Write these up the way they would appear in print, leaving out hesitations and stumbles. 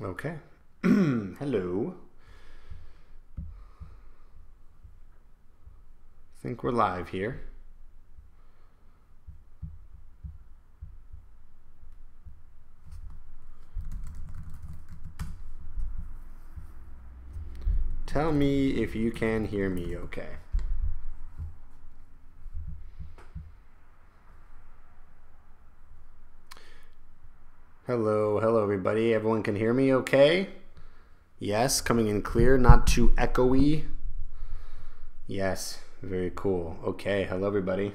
Okay. Hello. I think we're live here. Tell me if you can hear me okay. Hello everybody. Everyone can hear me okay? Yes, coming in clear, not too echoey. Yes, very cool. Okay, hello everybody.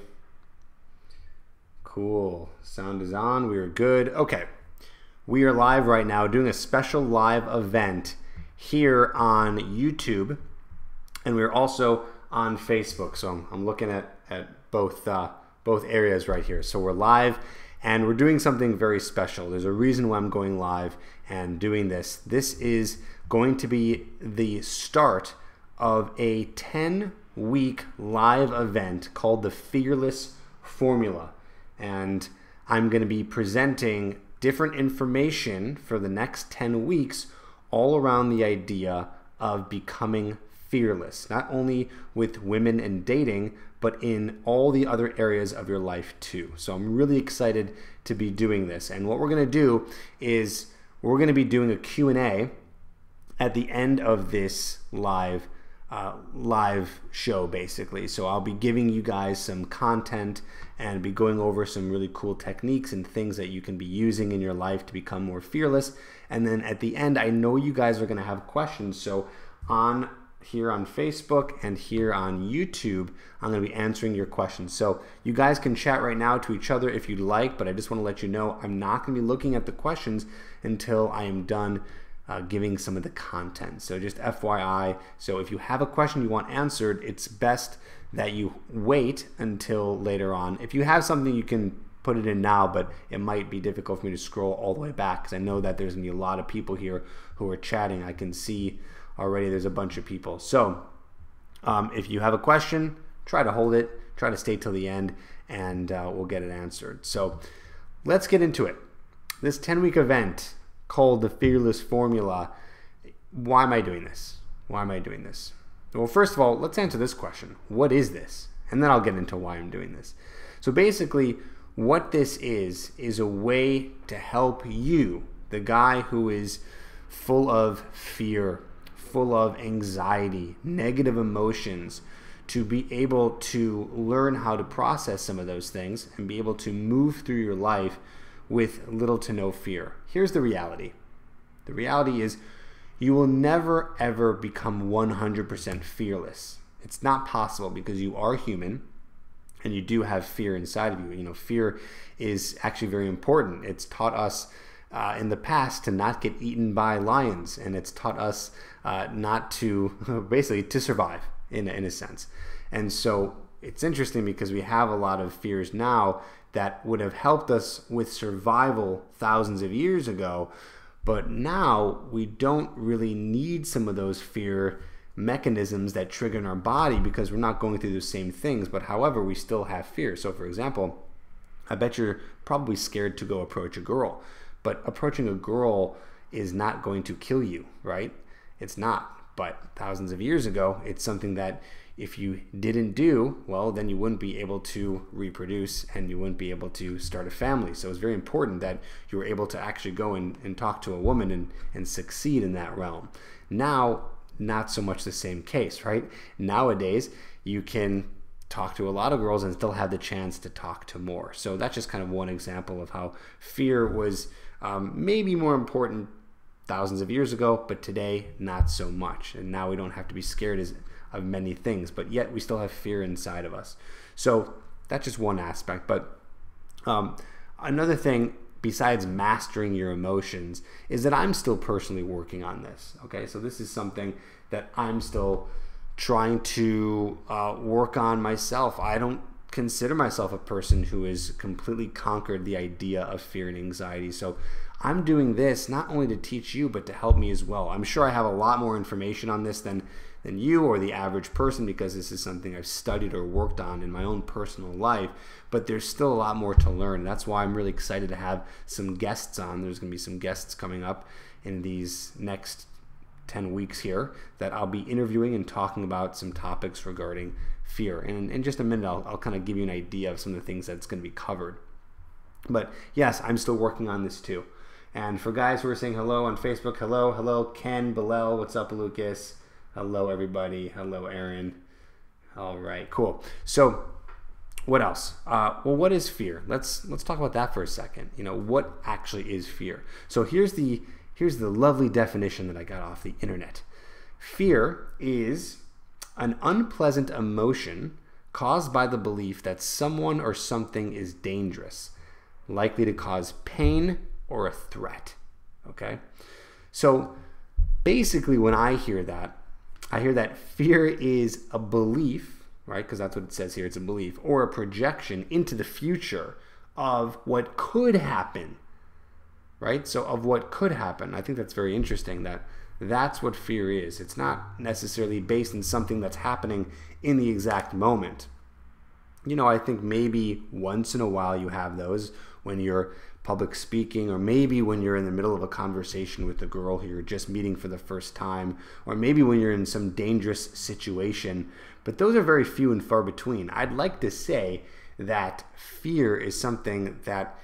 Cool. Sound is on. We are good. Okay. We are live right now doing a special live event here on YouTube, and we're also on Facebook. So I'm looking at both areas right here. So we're live and we're doing something very special. There's a reason why I'm going live and doing this. This is going to be the start of a 10-week live event called the Fearless Formula. And I'm going to be presenting different information for the next 10 weeks all around the idea of becoming fearless, not only with women and dating, but in all the other areas of your life too. So I'm really excited to be doing this. And what we're going to do is we're going to be doing a Q&A at the end of this live show, basically. So I'll be giving you guys some content and be going over some really cool techniques and things that you can be using in your life to become more fearless. And then at the end, I know you guys are going to have questions. So here on Facebook and here on YouTube, I'm going to be answering your questions. So you guys can chat right now to each other if you'd like, but I just want to let you know I'm not going to be looking at the questions until I am done giving some of the content. So just FYI, so if you have a question you want answered, it's best that you wait until later on. If you have something, you can put it in now, but it might be difficult for me to scroll all the way back because I know that there's going to be a lot of people here who are chatting. I can see already there's a bunch of people. So if you have a question, try to hold it, try to stay till the end, and we'll get it answered. So let's get into it. This 10-week event called the Fearless Formula. Why am I doing this? Why am I doing this? Well, first of all, let's answer this question. What is this? And then I'll get into why I'm doing this. So basically, what this is a way to help you, the guy who is full of fear, full of anxiety, negative emotions, to be able to learn how to process some of those things and be able to move through your life with little to no fear. Here's the reality. The reality is you will never ever become 100% fearless. It's not possible because you are human and you do have fear inside of you. You know, fear is actually very important. It's taught us in the past to not get eaten by lions, and it's taught us not to, basically to survive in a sense. And so it's interesting because we have a lot of fears now that would have helped us with survival thousands of years ago, but now we don't really need some of those fear mechanisms that trigger in our body because we're not going through the same things, but however, we still have fear. So for example, I bet you're probably scared to go approach a girl, but approaching a girl is not going to kill you, right? It's not. But thousands of years ago, it's something that if you didn't do, well, then you wouldn't be able to reproduce and you wouldn't be able to start a family. So it's very important that you were able to actually go and talk to a woman and succeed in that realm. Now, not so much the same case, right? Nowadays, you can talk to a lot of girls and still have the chance to talk to more. So that's just kind of one example of how fear was maybe more important thousands of years ago, but today not so much. And now we don't have to be scared of many things, but yet we still have fear inside of us. So that's just one aspect. But another thing besides mastering your emotions is that I'm still personally working on this. Okay, so this is something that I'm still trying to work on myself. I don't consider myself a person who has completely conquered the idea of fear and anxiety. So I'm doing this not only to teach you, but to help me as well. I'm sure I have a lot more information on this than than you or the average person, because this is something I've studied or worked on in my own personal life, but there's still a lot more to learn. That's why I'm really excited to have some guests on. There's going to be some guests coming up in these next 10 weeks here that I'll be interviewing and talking about some topics regarding fear. And in just a minute, I'll kind of give you an idea of some of the things that's going to be covered. But yes, I'm still working on this too. And for guys who are saying hello on Facebook, hello, Ken, Bilal, what's up, Lucas? Hello, everybody. Hello, Aaron. All right, cool. So what else? Well, what is fear? Let's talk about that for a second. What actually is fear? So here's the lovely definition that I got off the internet. Fear is an unpleasant emotion caused by the belief that someone or something is dangerous, likely to cause pain or a threat. Okay? So basically when I hear that fear is a belief, right? Because that's what it says here, it's a belief, or a projection into the future of what could happen, right? So of what could happen. I think that's very interesting that that's what fear is. It's not necessarily based in something that's happening in the exact moment. I think maybe once in a while you have those when you're public speaking, or maybe when you're in the middle of a conversation with a girl who you're just meeting for the first time, or maybe when you're in some dangerous situation. But those are very few and far between. I'd like to say that fear is something that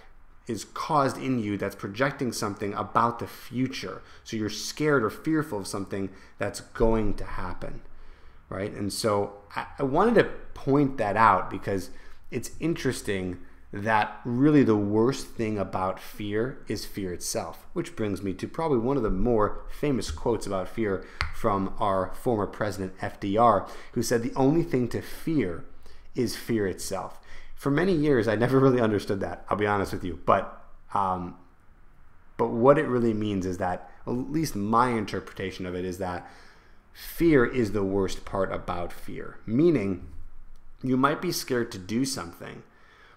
is caused in you that's projecting something about the future. So you're scared or fearful of something that's going to happen, right? And so I wanted to point that out because it's interesting that really the worst thing about fear is fear itself, which brings me to probably one of the more famous quotes about fear from our former president, FDR, who said the only thing to fear is fear itself. For many years, I never really understood that, I'll be honest with you. But what it really means is that, at least my interpretation of it is that fear is the worst part about fear. Meaning, you might be scared to do something,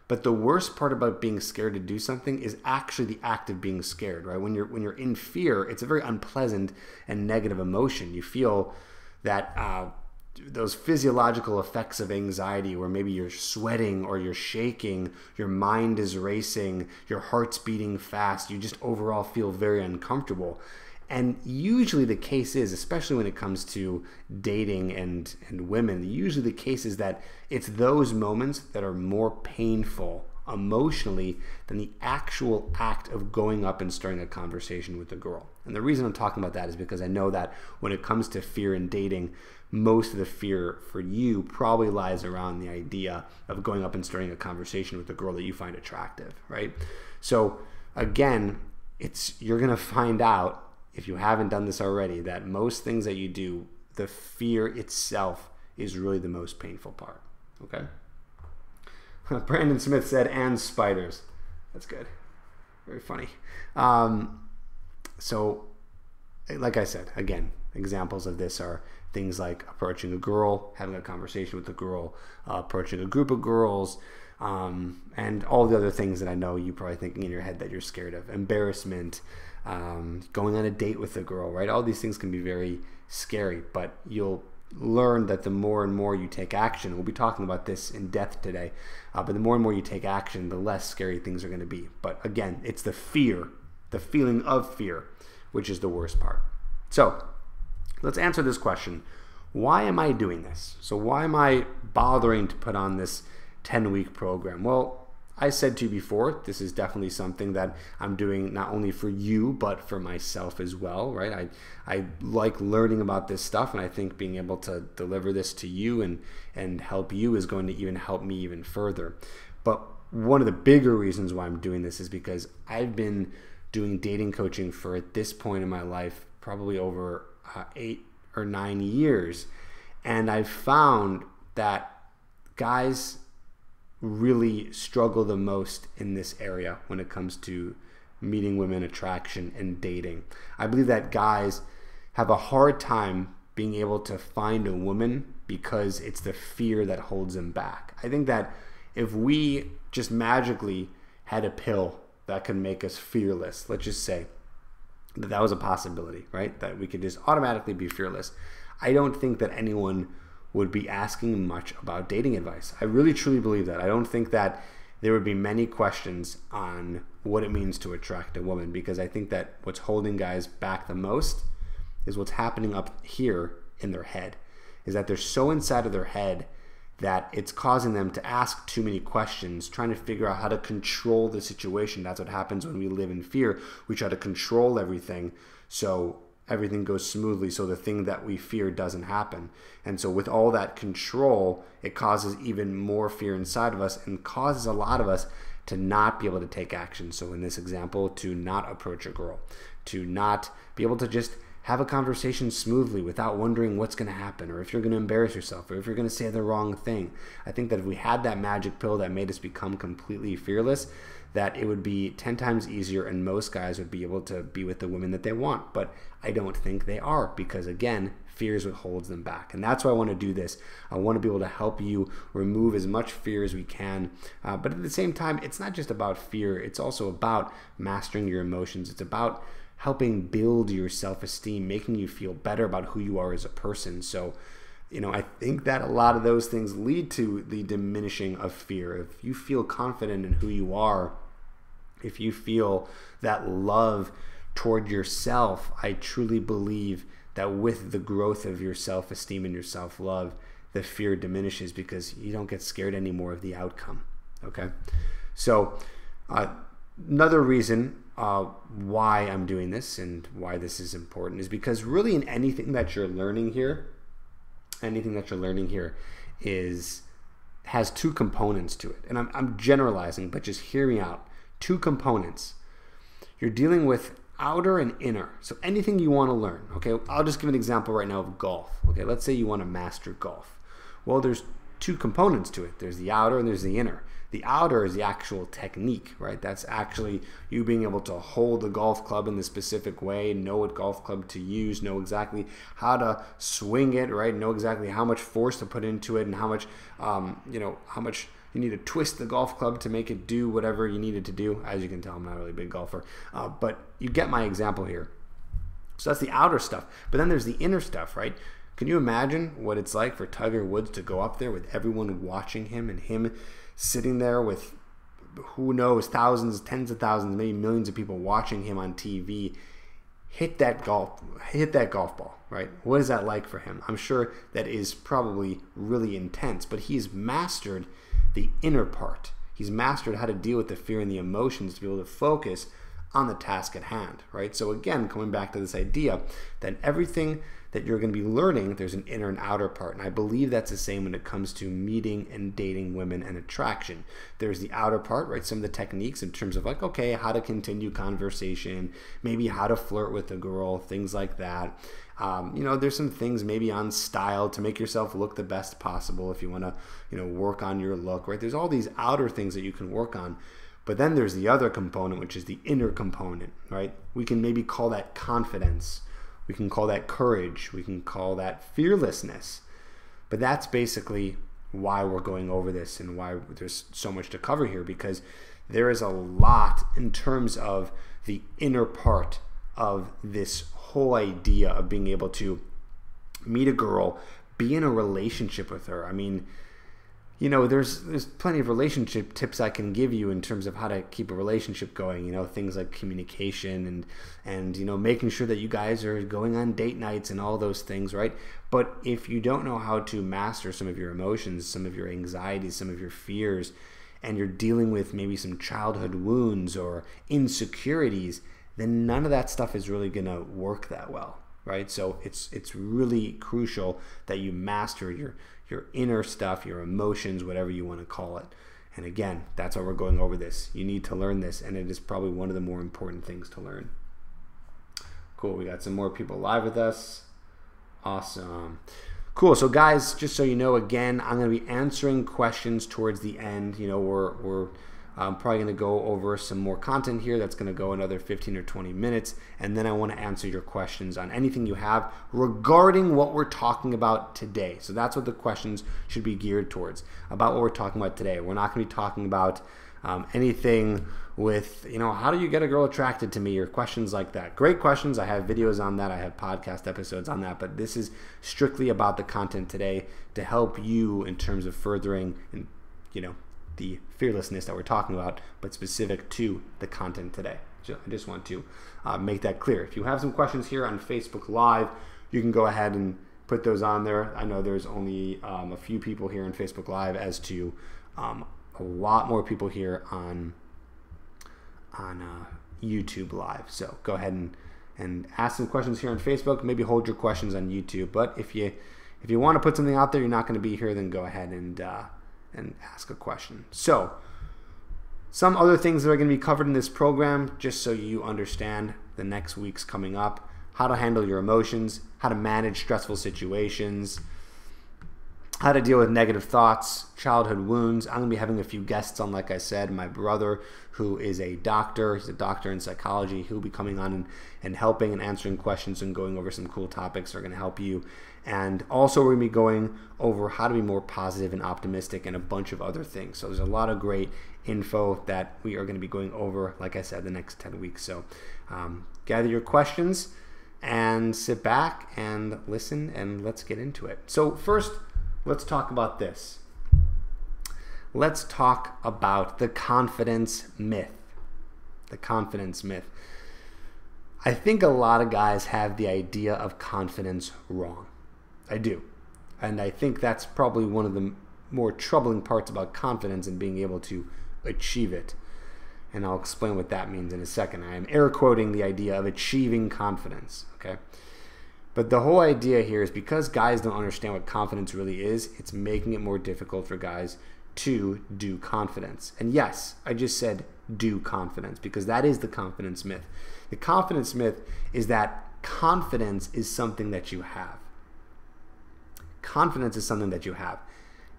but the worst part about being scared to do something is actually the act of being scared, right? When you're in fear, it's a very unpleasant and negative emotion. You feel that those physiological effects of anxiety, where maybe you're sweating or you're shaking, your mind is racing, your heart's beating fast, you just overall feel very uncomfortable. And usually the case is, especially when it comes to dating and women, usually the case is that it's those moments that are more painful emotionally than the actual act of going up and starting a conversation with a girl. And the reason I'm talking about that is because I know that when it comes to fear in dating, most of the fear for you probably lies around the idea of going up and starting a conversation with a girl that you find attractive, right? So again, you're going to find out, if you haven't done this already, that most things that you do, the fear itself is really the most painful part, okay? Brandon Smith said, and spiders. That's good. Very funny. So, like I said, again, examples of this are things like approaching a girl, having a conversation with a girl, approaching a group of girls, and all the other things that I know you're probably thinking in your head that you're scared of. Embarrassment, going on a date with a girl, right? All these things can be very scary, but you'll learn that the more and more you take action, we'll be talking about this in depth today, but the more and more you take action, the less scary things are going to be. But again, it's the fear, the feeling of fear, which is the worst part. So let's answer this question. Why am I doing this? So why am I bothering to put on this 10-week program? Well, I said to you before, this is definitely something that I'm doing not only for you, but for myself as well, right? I like learning about this stuff, and I think being able to deliver this to you and help you is going to even help me even further. But one of the bigger reasons why I'm doing this is because I've been doing dating coaching for, at this point in my life, probably over 8 or 9 years. And I've found that guys really struggle the most in this area when it comes to meeting women, attraction, and dating. I believe that guys have a hard time being able to find a woman because it's the fear that holds them back. I think that if we just magically had a pill that could make us fearless, let's just say that was a possibility, right? That we could just automatically be fearless. I don't think that anyone would be asking much about dating advice. I really truly believe that. I don't think that there would be many questions on what it means to attract a woman, because I think that what's holding guys back the most is what's happening up here in their head, is that they're so inside of their head that it's causing them to ask too many questions, trying to figure out how to control the situation. That's what happens when we live in fear. We try to control everything so everything goes smoothly, so the thing that we fear doesn't happen. And so with all that control, it causes even more fear inside of us and causes a lot of us to not be able to take action. So in this example, to not approach a girl, to not be able to just have a conversation smoothly without wondering what's going to happen, or if you're going to embarrass yourself, or if you're going to say the wrong thing. I think that if we had that magic pill that made us become completely fearless, that it would be 10 times easier, and most guys would be able to be with the women that they want. But I don't think they are, because again, fear is what holds them back. And that's why I want to do this. I want to be able to help you remove as much fear as we can. But at the same time, it's not just about fear. It's also about mastering your emotions. It's about helping build your self-esteem, making you feel better about who you are as a person. So, I think that a lot of those things lead to the diminishing of fear. If you feel confident in who you are, if you feel that love toward yourself, I truly believe that with the growth of your self-esteem and your self-love, the fear diminishes, because you don't get scared anymore of the outcome. Okay? So, another reason why I'm doing this and why this is important is because really in anything that you're learning here has two components to it. And I'm generalizing, but just hear me out. Two components. You're dealing with outer and inner. So anything you want to learn, okay? I'll just give an example right now of golf. Okay, let's say you want to master golf. Well, there's two components to it. There's the outer and there's the inner. The outer is the actual technique, right? That's actually you being able to hold the golf club in the specific way, know what golf club to use, know exactly how to swing it, right? Know exactly how much force to put into it and how much, how much you need to twist the golf club to make it do whatever you need it to do. As you can tell, I'm not really a big golfer, but you get my example here. So that's the outer stuff. But then there's the inner stuff, right? Can you imagine what it's like for Tiger Woods to go up there with everyone watching him and him sitting there with, who knows, thousands, tens of thousands, maybe millions of people watching him on TV hit that golf ball, right? What is that like for him? I'm sure that is probably really intense, but he's mastered the inner part. He's mastered how to deal with the fear and the emotions to be able to focus on the task at hand, right? So again, coming back to this idea that everything that you're going to be learning, there's an inner and outer part. And I believe that's the same when it comes to meeting and dating women and attraction. There's the outer part, right? Some of the techniques in terms of like, okay, how to continue conversation, maybe how to flirt with a girl, things like that. There's some things maybe on style to make yourself look the best possible if you want to, work on your look, right? There's all these outer things that you can work on. But then there's the other component, which is the inner component, right? We can maybe call that confidence. We can call that courage. We can call that fearlessness. But that's basically why we're going over this and why there's so much to cover here, because there is a lot in terms of the inner part of this whole idea of being able to meet a girl, be in a relationship with her. I mean, there's plenty of relationship tips I can give you in terms of how to keep a relationship going, things like communication and making sure that you guys are going on date nights and all those things, right? But if you don't know how to master some of your emotions, some of your anxieties, some of your fears, and you're dealing with maybe some childhood wounds or insecurities, then none of that stuff is really going to work that well, right? So it's really crucial that you master your inner stuff, your emotions, whatever you want to call it. And again, that's why we're going over this. You need to learn this, and it is probably one of the more important things to learn. Cool, we got some more people live with us. Awesome. Cool, so guys, just so you know, again, I'm going to be answering questions towards the end. We're probably going to go over some more content here that's going to go another 15 or 20 minutes, and then I want to answer your questions on anything you have regarding what we're talking about today. So that's what the questions should be geared towards, about what we're talking about today. We're not going to be talking about anything with, how do you get a girl attracted to me, or questions like that. Great questions. I have videos on that. I have podcast episodes on that, but this is strictly about the content today to help you in terms of furthering, the fearlessness that we're talking about, but specific to the content today. So I just want to make that clear. If you have some questions here on Facebook Live, you can go ahead and put those on there. I know there's only a few people here on Facebook Live, as to a lot more people here on YouTube Live. So go ahead and ask some questions here on Facebook. Maybe hold your questions on YouTube. But if you want to put something out there, you're not going to be here, then go ahead and ask a question. So some other things that are going to be covered in this program, just so you understand the next week's coming up: how to handle your emotions, how to manage stressful situations, how to deal with negative thoughts, childhood wounds. I'm going to be having a few guests on, like I said. My brother, who is a doctor, he's a doctor in psychology. He'll be coming on and helping and answering questions and going over some cool topics that are going to help you. And also we're going to be going over how to be more positive and optimistic and a bunch of other things. So there's a lot of great info that we are going to be going over, like I said, the next 10 weeks. So gather your questions and sit back and listen, and let's get into it. So first, let's talk about this. Let's talk about the confidence myth. The confidence myth. I think a lot of guys have the idea of confidence wrong. I do. And I think that's probably one of the more troubling parts about confidence and being able to achieve it. And I'll explain what that means in a second. I am air quoting the idea of achieving confidence, okay? But the whole idea here is, because guys don't understand what confidence really is, it's making it more difficult for guys to do confidence. And yes, I just said do confidence, because that is the confidence myth. The confidence myth is that confidence is something that you have. Confidence is something that you have.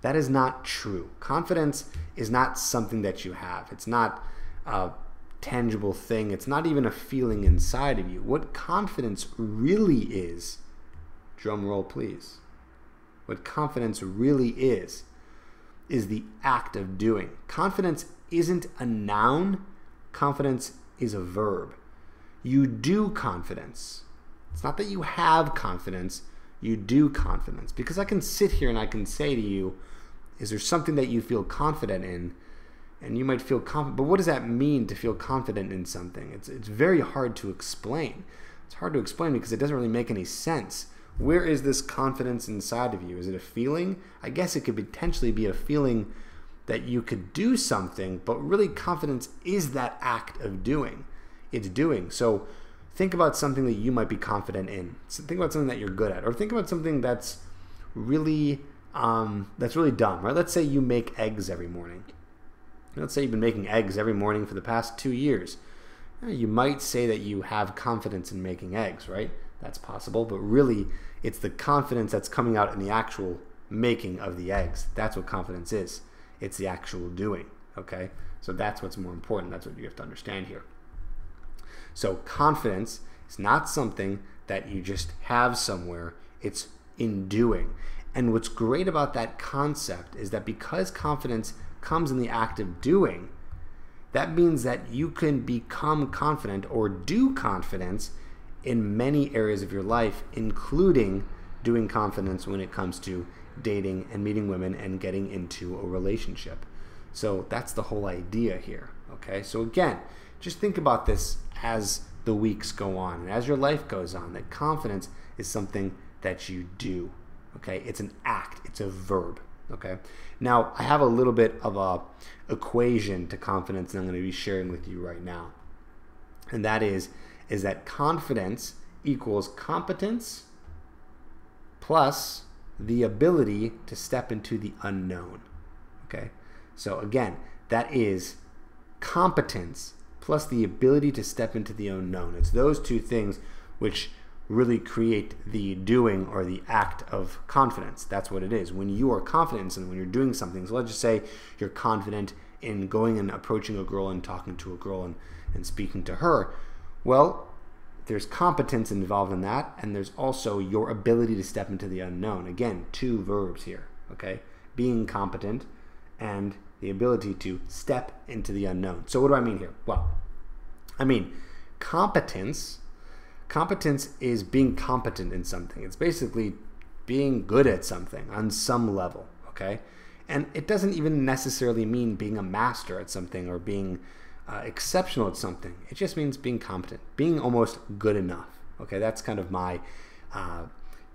That is not true. Confidence is not something that you have. It's not a tangible thing. It's not even a feeling inside of you. What confidence really is, drum roll please, what confidence really is the act of doing. Confidence isn't a noun. Confidence is a verb. You do confidence. It's not that you have confidence. You do confidence. Because I can sit here and I can say to you, is there something that you feel confident in? And you might feel confident, but what does that mean to feel confident in something? It's very hard to explain. It's hard to explain because it doesn't really make any sense. Where is this confidence inside of you? Is it a feeling? I guess it could potentially be a feeling that you could do something, but really confidence is that act of doing. It's doing. So think about something that you might be confident in. So think about something that you're good at, or think about something that's really dumb, right? Let's say you make eggs every morning. Let's say you've been making eggs every morning for the past 2 years. You might say that you have confidence in making eggs, right? That's possible, but really it's the confidence that's coming out in the actual making of the eggs. That's what confidence is. It's the actual doing, okay? So that's what's more important. That's what you have to understand here. So confidence is not something that you just have somewhere. It's in doing. And what's great about that concept is that because confidence comes in the act of doing, that means that you can become confident or do confidence in many areas of your life, including doing confidence when it comes to dating and meeting women and getting into a relationship. So that's the whole idea here, okay? So again, just think about this as the weeks go on and as your life goes on, that confidence is something that you do, okay? It's an act, it's a verb, okay? Now, I have a little bit of a equation to confidence that I'm going to be sharing with you right now. And that is that confidence equals competence plus the ability to step into the unknown, okay? So again, that is competence plus the ability to step into the unknown. It's those two things which really create the doing or the act of confidence. That's what it is. When you are confident in something, when you're doing something, so let's just say you're confident in going and approaching a girl and talking to a girl and speaking to her. Well, there's competence involved in that, and there's also your ability to step into the unknown. Again, two verbs here, okay? Being competent and the ability to step into the unknown. So what do I mean here? Well, I mean competence. Competence is being competent in something. It's basically being good at something on some level, okay? And it doesn't even necessarily mean being a master at something or being exceptional at something. It just means being competent, being almost good enough, okay? That's kind of my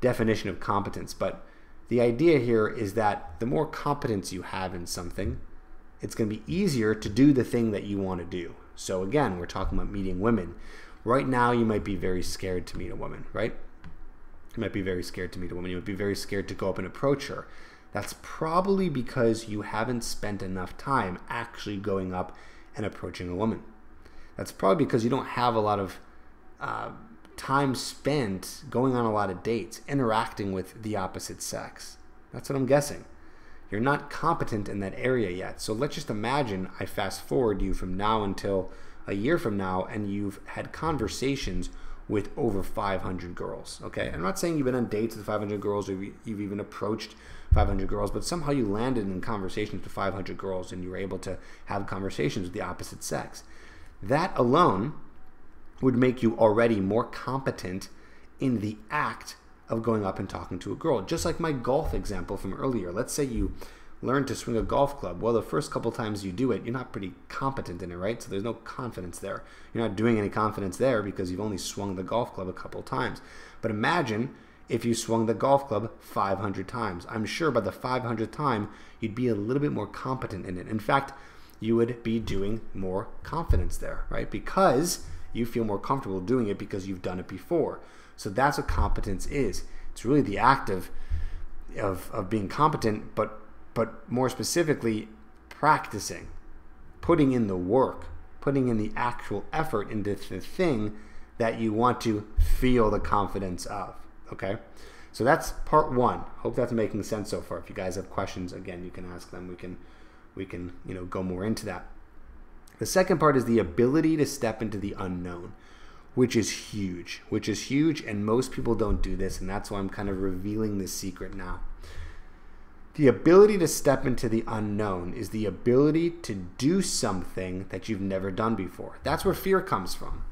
definition of competence. But the idea here is that the more competence you have in something, it's going to be easier to do the thing that you want to do. So again, we're talking about meeting women. Right now, you might be very scared to meet a woman, right? You might be very scared to meet a woman. You might be very scared to go up and approach her. That's probably because you haven't spent enough time actually going up and approaching a woman. That's probably because you don't have a lot of time spent going on a lot of dates, interacting with the opposite sex. That's what I'm guessing. You're not competent in that area yet. So let's just imagine I fast forward you from now until a year from now, and you've had conversations with over 500 girls, okay? I'm not saying you've been on dates with 500 girls or you've even approached 500 girls, but somehow you landed in conversations with 500 girls and you were able to have conversations with the opposite sex. That alone would make you already more competent in the act of going up and talking to a girl. Just like my golf example from earlier. Let's say you learn to swing a golf club. Well, the first couple times you do it, you're not pretty competent in it, right? So there's no confidence there. You're not doing any confidence there because you've only swung the golf club a couple times. But imagine if you swung the golf club 500 times. I'm sure by the 500th time, you'd be a little bit more competent in it. In fact, you would be doing more confidence there, right? Because you feel more comfortable doing it because you've done it before. So that's what competence is. It's really the act of being competent, but more specifically, practicing, putting in the work, putting in the actual effort into the thing that you want to feel the confidence of, okay? So that's part one. Hope that's making sense so far. If you guys have questions, again, you can ask them. We can go more into that. The second part is the ability to step into the unknown, which is huge, and most people don't do this, and that's why I'm kind of revealing this secret now. The ability to step into the unknown is the ability to do something that you've never done before. That's where fear comes from.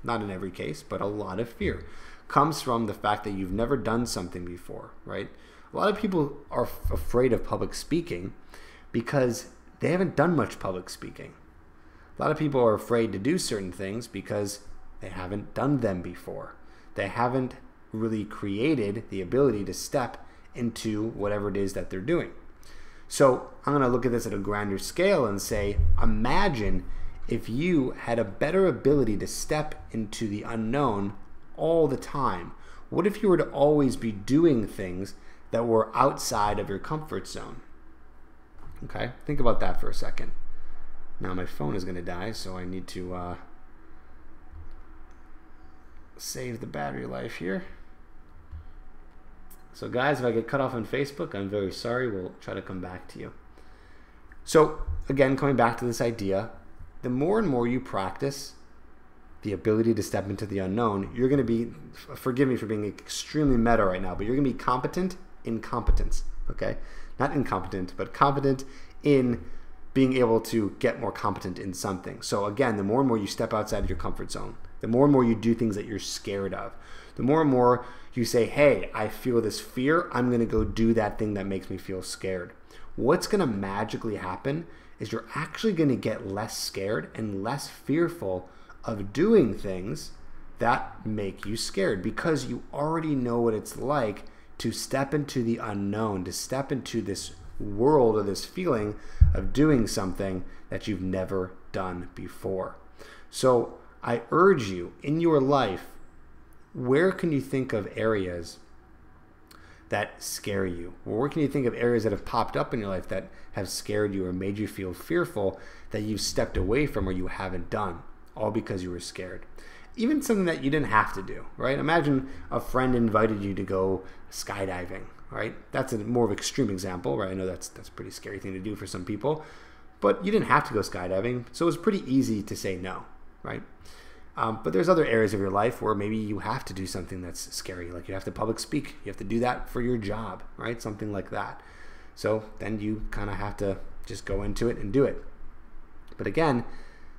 Not in every case, but a lot of fear comes from the fact that you've never done something before, right? A lot of people are afraid of public speaking because they haven't done much public speaking. A lot of people are afraid to do certain things because they haven't done them before. They haven't really created the ability to step into whatever it is that they're doing. So I'm going to look at this at a grander scale and say, imagine if you had a better ability to step into the unknown all the time. What if you were to always be doing things that were outside of your comfort zone? Okay, think about that for a second. Now my phone is going to die, so I need to save the battery life here. So guys, if I get cut off on Facebook, I'm very sorry. We'll try to come back to you. So again, coming back to this idea, the more and more you practice the ability to step into the unknown, you're going to be, forgive me for being extremely meta right now, but you're going to be competent in competence, okay? Not incompetent, but competent in being able to get more competent in something. So again, the more and more you step outside of your comfort zone, the more and more you do things that you're scared of, the more and more you say, hey, I feel this fear, I'm going to go do that thing that makes me feel scared. What's going to magically happen is you're actually going to get less scared and less fearful of doing things that make you scared because you already know what it's like to step into the unknown, to step into this world or this feeling of doing something that you've never done before. So I urge you in your life, where can you think of areas that scare you? Or where can you think of areas that have popped up in your life that have scared you or made you feel fearful that you've stepped away from or you haven't done, all because you were scared? Even something that you didn't have to do, right? Imagine a friend invited you to go skydiving, right? That's a more of an extreme example, right? I know that's a pretty scary thing to do for some people, but you didn't have to go skydiving, so it was pretty easy to say no, right? But there's other areas of your life where maybe you have to do something that's scary, like you have to public speak. You have to do that for your job, right? Something like that. So then you kind of have to Just go into it and do it. But again,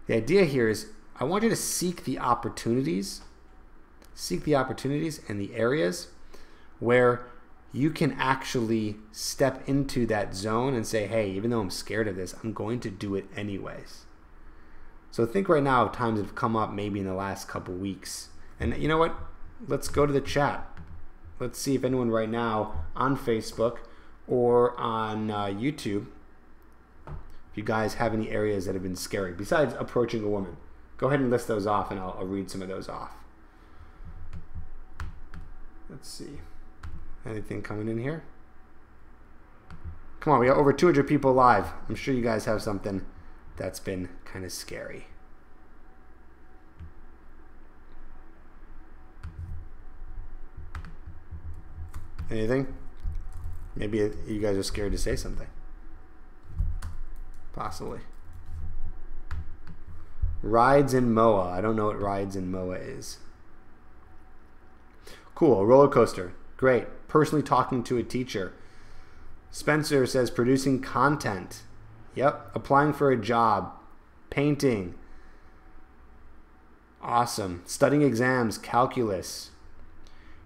the idea here is I want you to seek the opportunities and the areas where you can actually step into that zone and say, hey, even though I'm scared of this, I'm going to do it anyways. So think right now of times that have come up maybe in the last couple weeks. And you know what? Let's go to the chat. Let's see if anyone right now on Facebook or on YouTube, if you guys have any areas that have been scary besides approaching a woman. Go ahead and list those off, and I'll read some of those off. Let's see. Anything coming in here? Come on, we got over 200 people live. I'm sure you guys have something that's been kind of scary. Anything? Maybe you guys are scared to say something. Possibly. Rides in MOA. I don't know what rides in MOA is. Cool. Roller coaster. Great. Personally talking to a teacher. Spencer says producing content. Yep. Applying for a job. Painting. Awesome. Studying exams. Calculus.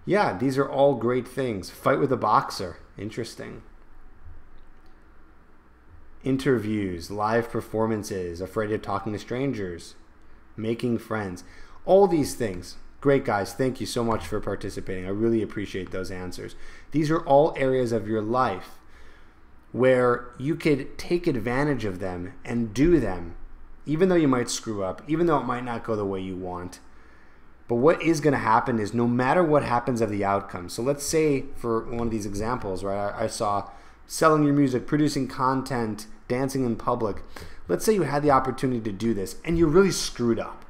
Yeah, these are all great things. Fight with a boxer. Interesting. Interviews, live performances, afraid of talking to strangers, making friends. All these things. Great, guys. Thank you so much for participating. I really appreciate those answers. These are all areas of your life where you could take advantage of them and do them, even though you might screw up, even though it might not go the way you want. But what is going to happen is no matter what happens of the outcome. So let's say for one of these examples, right, I saw selling your music, producing content, dancing in public. Let's say you had the opportunity to do this and you really screwed up.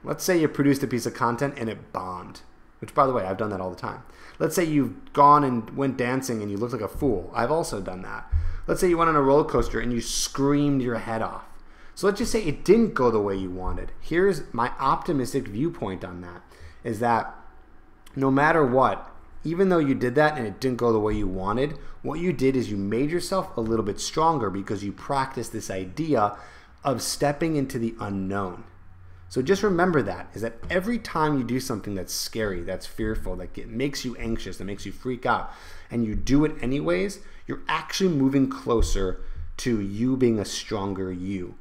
Let's say you produced a piece of content and it bombed, which, by the way, I've done that all the time. Let's say you've gone and went dancing and you looked like a fool. I've also done that. Let's say you went on a roller coaster and you screamed your head off. So let's just say it didn't go the way you wanted. Here's my optimistic viewpoint on that, is that no matter what, even though you did that and it didn't go the way you wanted, what you did is you made yourself a little bit stronger because you practiced this idea of stepping into the unknown. So just remember that, is that every time you do something that's scary, that's fearful, that makes you anxious, that makes you freak out, and you do it anyways, you're actually moving closer to you being a stronger you.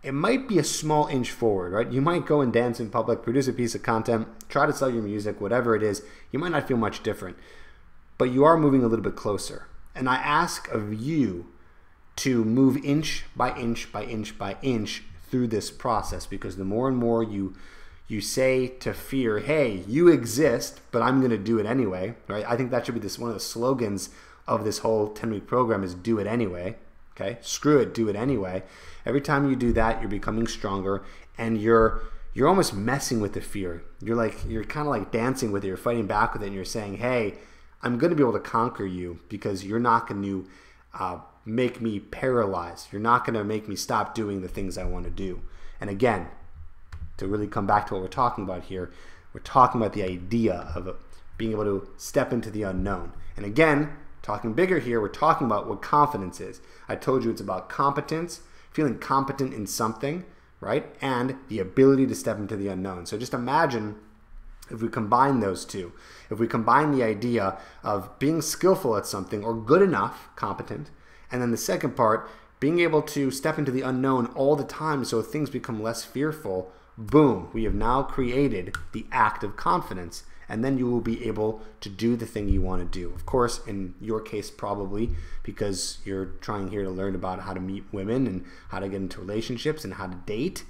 It might be a small inch forward, right? You might go and dance in public, produce a piece of content, try to sell your music, whatever it is. You might not feel much different, but you are moving a little bit closer. And I ask of you to move inch by inch by inch by inch through this process, because the more and more you say to fear, hey, you exist, but I'm going to do it anyway, right? I think that should be one of the slogans of this whole 10-week program is do it anyway. Okay, screw it, do it anyway. Every time you do that, you're becoming stronger, and you're almost messing with the fear. You're kind of like dancing with it. You're fighting back with it, and you're saying, "Hey, I'm going to be able to conquer you because you're not going to make me paralyzed. You're not going to make me stop doing the things I want to do." And again, to really come back to what we're talking about here, we're talking about the idea of being able to step into the unknown. And again, talking bigger here, we're talking about what confidence is. I told you it's about competence, feeling competent in something, right? And the ability to step into the unknown. So just imagine if we combine those two. If we combine the idea of being skillful at something or good enough, competent, and then the second part, being able to step into the unknown all the time so things become less fearful, boom, we have now created the act of confidence. And then you will be able to do the thing you want to do. Of course, in your case, probably because you're trying here to learn about how to meet women and how to get into relationships and how to date.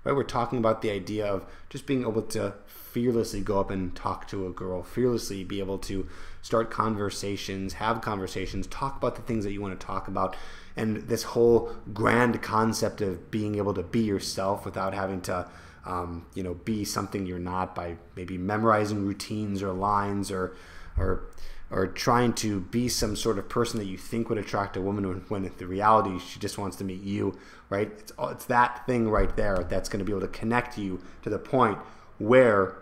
Right? We're talking about the idea of just being able to fearlessly go up and talk to a girl, fearlessly be able to start conversations, have conversations, talk about the things that you want to talk about, and this whole grand concept of being able to be yourself without having to be something you're not by maybe memorizing routines or lines or trying to be some sort of person that you think would attract a woman when in the reality she just wants to meet you, right? It's that thing right there that's going to be able to connect you to the point where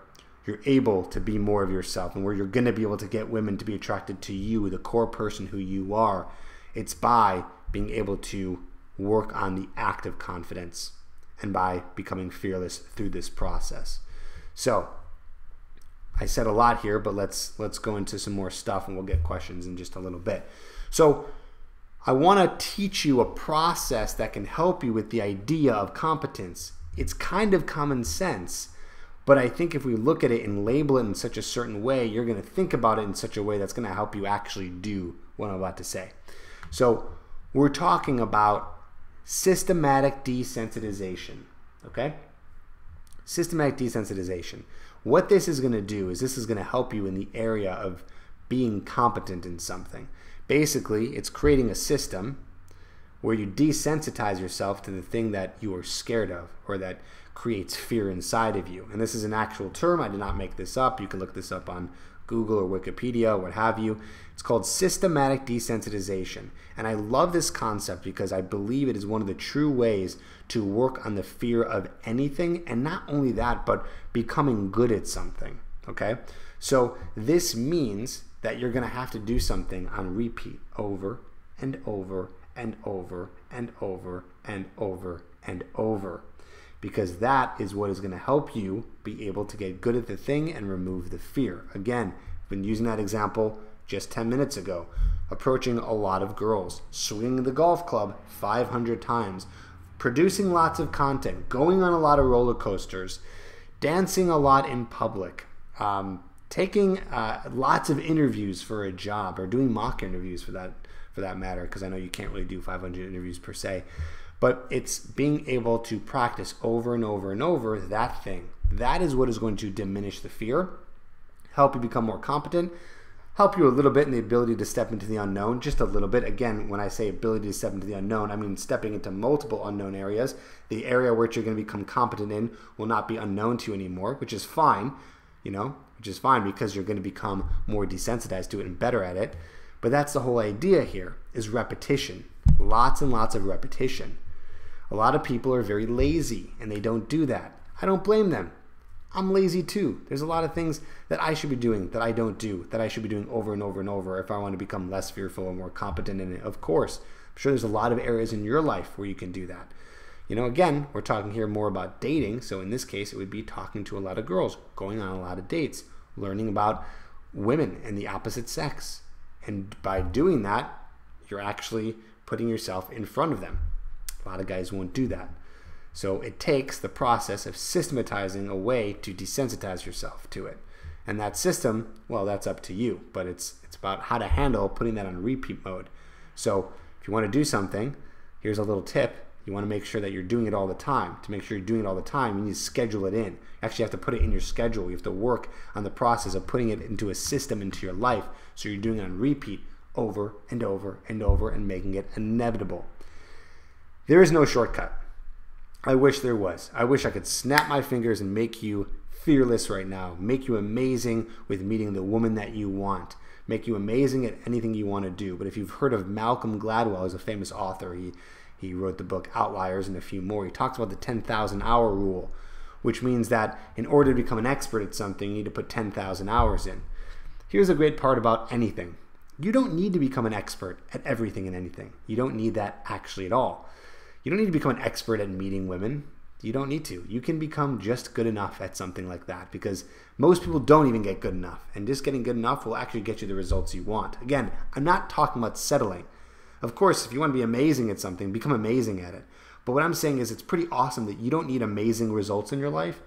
you're able to be more of yourself and where you're going to be able to get women to be attracted to you, the core person who you are. It's by being able to work on the active confidence and by becoming fearless through this process. So I said a lot here, but let's go into some more stuff and we'll get questions in just a little bit. So I want to teach you a process that can help you with the idea of competence. It's kind of common sense, but I think if we look at it and label it in such a certain way, you're going to think about it in such a way that's going to help you actually do what I'm about to say. So we're talking about systematic desensitization, okay? Systematic desensitization. What this is going to do is this is going to help you in the area of being competent in something. Basically, it's creating a system where you desensitize yourself to the thing that you are scared of or that creates fear inside of you. And this is an actual term. I did not make this up. You can look this up on Google or Wikipedia or what have you. It's called systematic desensitization. And I love this concept because I believe it is one of the true ways to work on the fear of anything, and not only that, but becoming good at something, okay? So this means that you're gonna have to do something on repeat over and over and over and over and over and over, because that is what is gonna help you be able to get good at the thing and remove the fear. Again, I've been using that example just 10 minutes ago. Approaching a lot of girls, swinging the golf club 500 times, producing lots of content, going on a lot of roller coasters, dancing a lot in public, taking lots of interviews for a job, or doing mock interviews for that matter, because I know you can't really do 500 interviews per se, but it's being able to practice over and over and over that thing. That is what is going to diminish the fear, help you become more competent, help you a little bit in the ability to step into the unknown, just a little bit. Again, when I say ability to step into the unknown, I mean stepping into multiple unknown areas. The area which you're going to become competent in will not be unknown to you anymore, which is fine, which is fine because you're going to become more desensitized to it and better at it. But that's the whole idea here, is repetition. Lots and lots of repetition. A lot of people are very lazy and they don't do that. I don't blame them. I'm lazy too. There's a lot of things that I should be doing that I don't do, that I should be doing over and over and over if I want to become less fearful and more competent in it. Of course, I'm sure there's a lot of areas in your life where you can do that. Again, we're talking here more about dating. So in this case, it would be talking to a lot of girls, going on a lot of dates, learning about women and the opposite sex. And by doing that, you're actually putting yourself in front of them. A lot of guys won't do that. So it takes the process of systematizing a way to desensitize yourself to it. And that system, well, that's up to you, but it's about how to handle putting that on repeat mode. So if you want to do something, here's a little tip. You want to make sure that you're doing it all the time. To make sure you're doing it all the time, you need to schedule it in. You actually have to put it in your schedule. You have to work on the process of putting it into a system into your life, so you're doing it on repeat over and over and over and making it inevitable. There is no shortcut. I wish there was. I wish I could snap my fingers and make you fearless right now, make you amazing with meeting the woman that you want, make you amazing at anything you want to do. But if you've heard of Malcolm Gladwell, he's a famous author. He wrote the book Outliers and a few more. He talks about the 10,000 hour rule, which means that in order to become an expert at something, you need to put 10,000 hours in. Here's a great part about anything. You don't need to become an expert at everything and anything. You don't need that actually at all. You don't need to become an expert at meeting women. You don't need to. You can become just good enough at something like that, because most people don't even get good enough. And just getting good enough will actually get you the results you want. Again, I'm not talking about settling. Of course, if you want to be amazing at something, become amazing at it. But what I'm saying is it's pretty awesome that you don't need amazing results in your life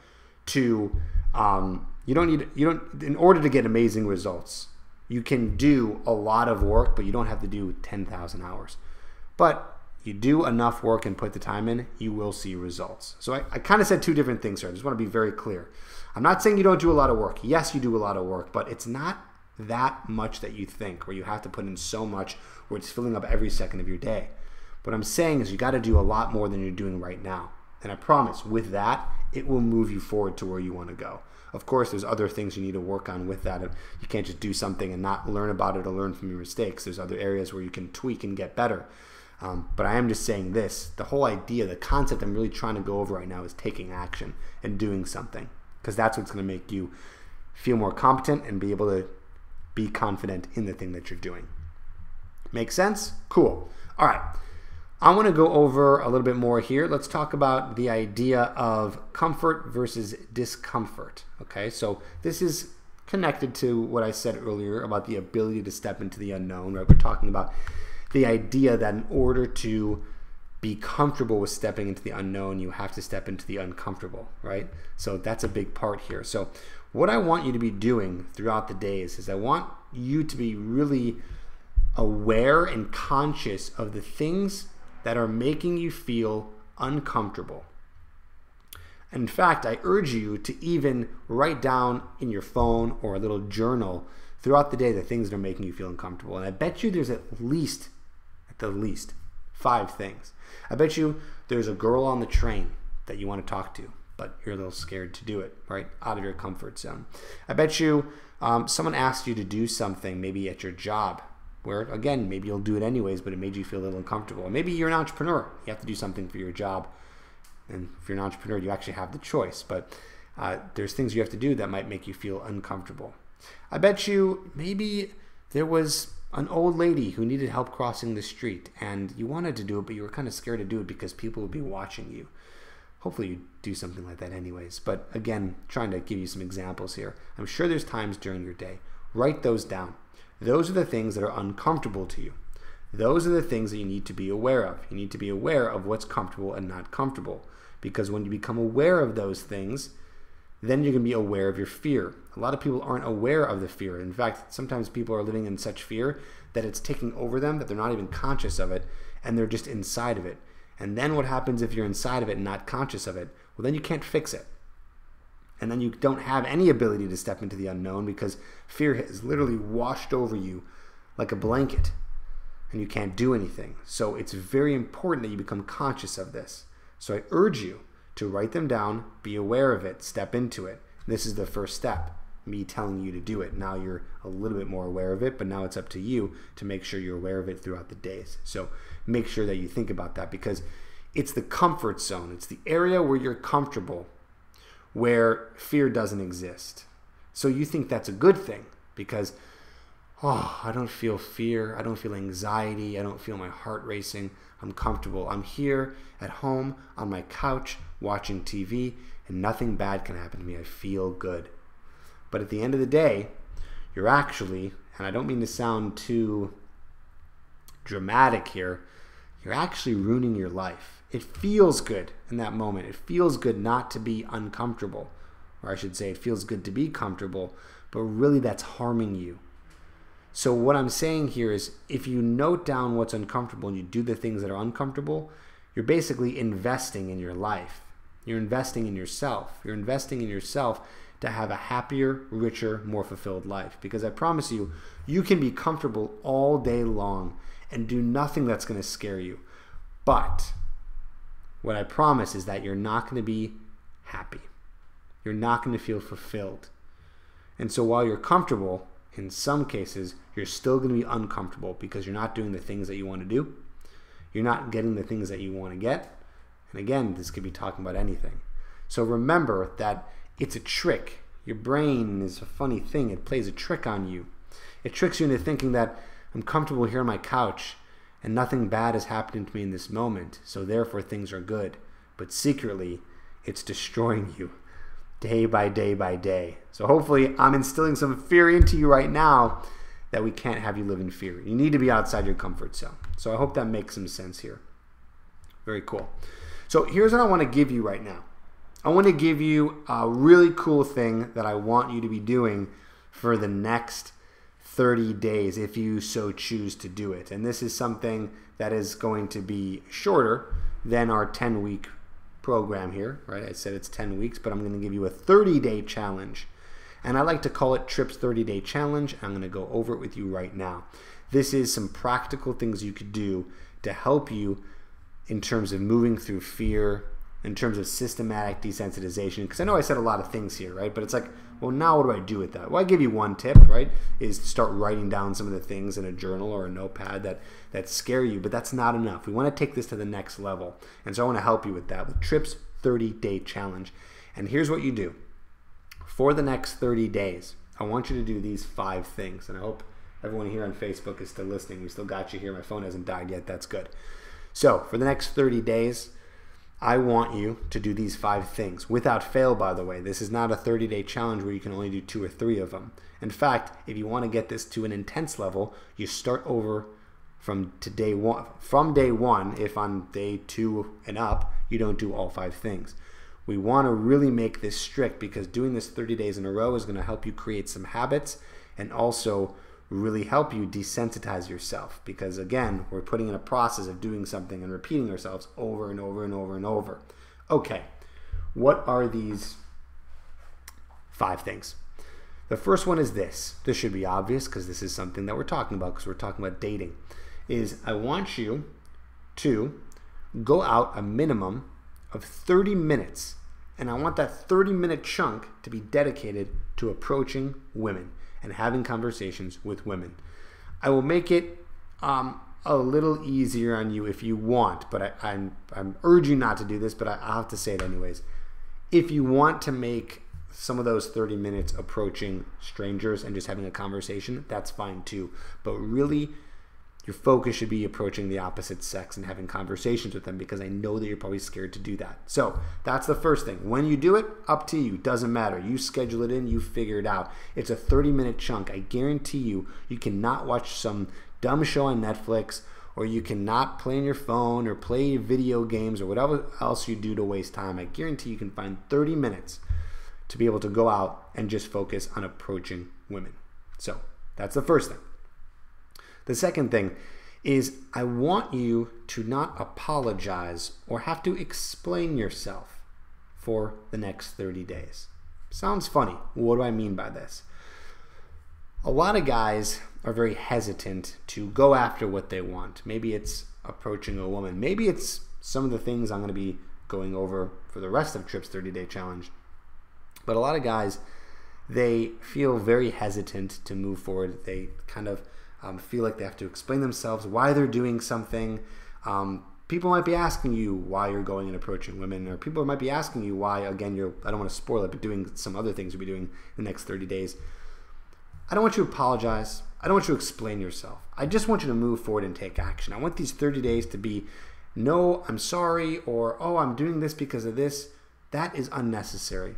to, in order to get amazing results, you can do a lot of work, but you don't have to do 10,000 hours. But you do enough work and put the time in, you will see results. So I kind of said two different things here. I just want to be very clear. I'm not saying you don't do a lot of work. Yes, you do a lot of work, but it's not that much that you think, where you have to put in so much where it's filling up every second of your day. What I'm saying is you got to do a lot more than you're doing right now. And I promise with that, it will move you forward to where you want to go. Of course, there's other things you need to work on with that. You can't just do something and not learn about it or learn from your mistakes. There's other areas where you can tweak and get better. But I am just saying this, the whole idea, the concept I'm really trying to go over right now is taking action and doing something, because that's what's going to make you feel more competent and be able to be confident in the thing that you're doing. Make sense? Cool. All right. I want to go over a little bit more here. Let's talk about the idea of comfort versus discomfort. Okay, so this is connected to what I said earlier about the ability to step into the unknown, right? We're talking about the idea that in order to be comfortable with stepping into the unknown, you have to step into the uncomfortable, right? So that's a big part here. So what I want you to be doing throughout the days is I want you to be really aware and conscious of the things that are making you feel uncomfortable. In fact, I urge you to even write down in your phone or a little journal throughout the day the things that are making you feel uncomfortable. And I bet you there's at the least 5 things. I bet you there's a girl on the train that you want to talk to, but you're a little scared to do it, right? Out of your comfort zone. I bet you someone asked you to do something maybe at your job where, again, maybe you'll do it anyways, but it made you feel a little uncomfortable. Or maybe you're an entrepreneur. You have to do something for your job. And if you're an entrepreneur, you actually have the choice. But there's things you have to do that might make you feel uncomfortable. I bet you maybe there was an old lady who needed help crossing the street and you wanted to do it, but you were kind of scared to do it because people would be watching you. Hopefully you do something like that anyways. But again, trying to give you some examples here. I'm sure there's times during your day. Write those down. Those are the things that are uncomfortable to you. Those are the things that you need to be aware of. You need to be aware of what's comfortable and not comfortable. Because when you become aware of those things, then you're going to be aware of your fear. A lot of people aren't aware of the fear. In fact, sometimes people are living in such fear that it's taking over them, that they're not even conscious of it, and they're just inside of it. And then what happens if you're inside of it and not conscious of it? Well, then you can't fix it. And then you don't have any ability to step into the unknown because fear has literally washed over you like a blanket and you can't do anything. So it's very important that you become conscious of this. So I urge you to write them down, be aware of it, step into it. This is the first step, me telling you to do it. Now you're a little bit more aware of it, but now it's up to you to make sure you're aware of it throughout the days. So make sure that you think about that because it's the comfort zone. It's the area where you're comfortable, where fear doesn't exist. So you think that's a good thing because, oh, I don't feel fear. I don't feel anxiety. I don't feel my heart racing. I'm comfortable. I'm here at home on my couch watching TV and nothing bad can happen to me. I feel good. But at the end of the day, you're actually, and I don't mean to sound too dramatic here, you're actually ruining your life. It feels good in that moment. It feels good not to be uncomfortable. Or I should say it feels good to be comfortable, but really that's harming you. So what I'm saying here is if you note down what's uncomfortable and you do the things that are uncomfortable, you're basically investing in your life. You're investing in yourself. You're investing in yourself to have a happier, richer, more fulfilled life. Because I promise you, you can be comfortable all day long and do nothing that's going to scare you. But what I promise is that you're not going to be happy. You're not going to feel fulfilled. And so while you're comfortable, in some cases, you're still going to be uncomfortable because you're not doing the things that you want to do. You're not getting the things that you want to get. And again, this could be talking about anything. So remember that it's a trick. Your brain is a funny thing. It plays a trick on you. It tricks you into thinking that I'm comfortable here on my couch and nothing bad is happening to me in this moment, so therefore things are good. But secretly, it's destroying you day by day by day. So hopefully I'm instilling some fear into you right now that we can't have you live in fear. You need to be outside your comfort zone. So I hope that makes some sense here. Very cool. So here's what I want to give you right now. I want to give you a really cool thing that I want you to be doing for the next 30 days if you so choose to do it. And this is something that is going to be shorter than our 10-week program here, right? I said it's 10 weeks, but I'm going to give you a 30-day challenge. And I like to call it Tripp's 30-day challenge. I'm going to go over it with you right now. This is some practical things you could do to help you in terms of moving through fear, in terms of systematic desensitization. Because I know I said a lot of things here, right? But it's like, well, now what do I do with that? Well, I give you one tip, right? Is to start writing down some of the things in a journal or a notepad that scare you. But that's not enough. We want to take this to the next level. And so I want to help you with that with Tripp's 30-day challenge. And here's what you do. For the next 30 days, I want you to do these 5 things. And I hope everyone here on Facebook is still listening. We still got you here. My phone hasn't died yet. That's good. So for the next 30 days, I want you to do these 5 things without fail, by the way. This is not a 30-day challenge where you can only do 2 or 3 of them. In fact, if you want to get this to an intense level, you start over from day one. If on day 2 and up, you don't do all 5 things. We want to really make this strict because doing this 30 days in a row is going to help you create some habits and also really help you desensitize yourself, because again, we're putting in a process of doing something and repeating ourselves over and over and over and over. Okay, what are these 5 things? The first one is this. This should be obvious because this is something that we're talking about, because we're talking about dating. Is I want you to go out a minimum of 30 minutes, and I want that 30-minute chunk to be dedicated to approaching women and having conversations with women. I will make it a little easier on you if you want, but I'm urging you not to do this, but I'll have to say it anyways. If you want to make some of those 30 minutes approaching strangers and just having a conversation, that's fine too. But really, your focus should be approaching the opposite sex and having conversations with them, because I know that you're probably scared to do that. So that's the first thing. When you do it, up to you. Doesn't matter. You schedule it in. You figure it out. It's a 30-minute chunk. I guarantee you, you cannot watch some dumb show on Netflix, or you cannot play on your phone or play video games or whatever else you do to waste time. I guarantee you can find 30 minutes to be able to go out and just focus on approaching women. So that's the first thing. The second thing is I want you to not apologize or have to explain yourself for the next 30 days. Sounds funny. What do I mean by this? A lot of guys are very hesitant to go after what they want. Maybe it's approaching a woman. Maybe it's some of the things I'm going to be going over for the rest of Tripp's 30-day challenge. But a lot of guys, they feel very hesitant to move forward. They kind of feel like they have to explain themselves, why they're doing something. People might be asking you why you're going and approaching women, or people might be asking you why, again, I don't want to spoil it, but doing some other things you'll be doing the next 30 days. I don't want you to apologize. I don't want you to explain yourself. I just want you to move forward and take action. I want these 30 days to be, no, I'm sorry, or, oh, I'm doing this because of this. That is unnecessary.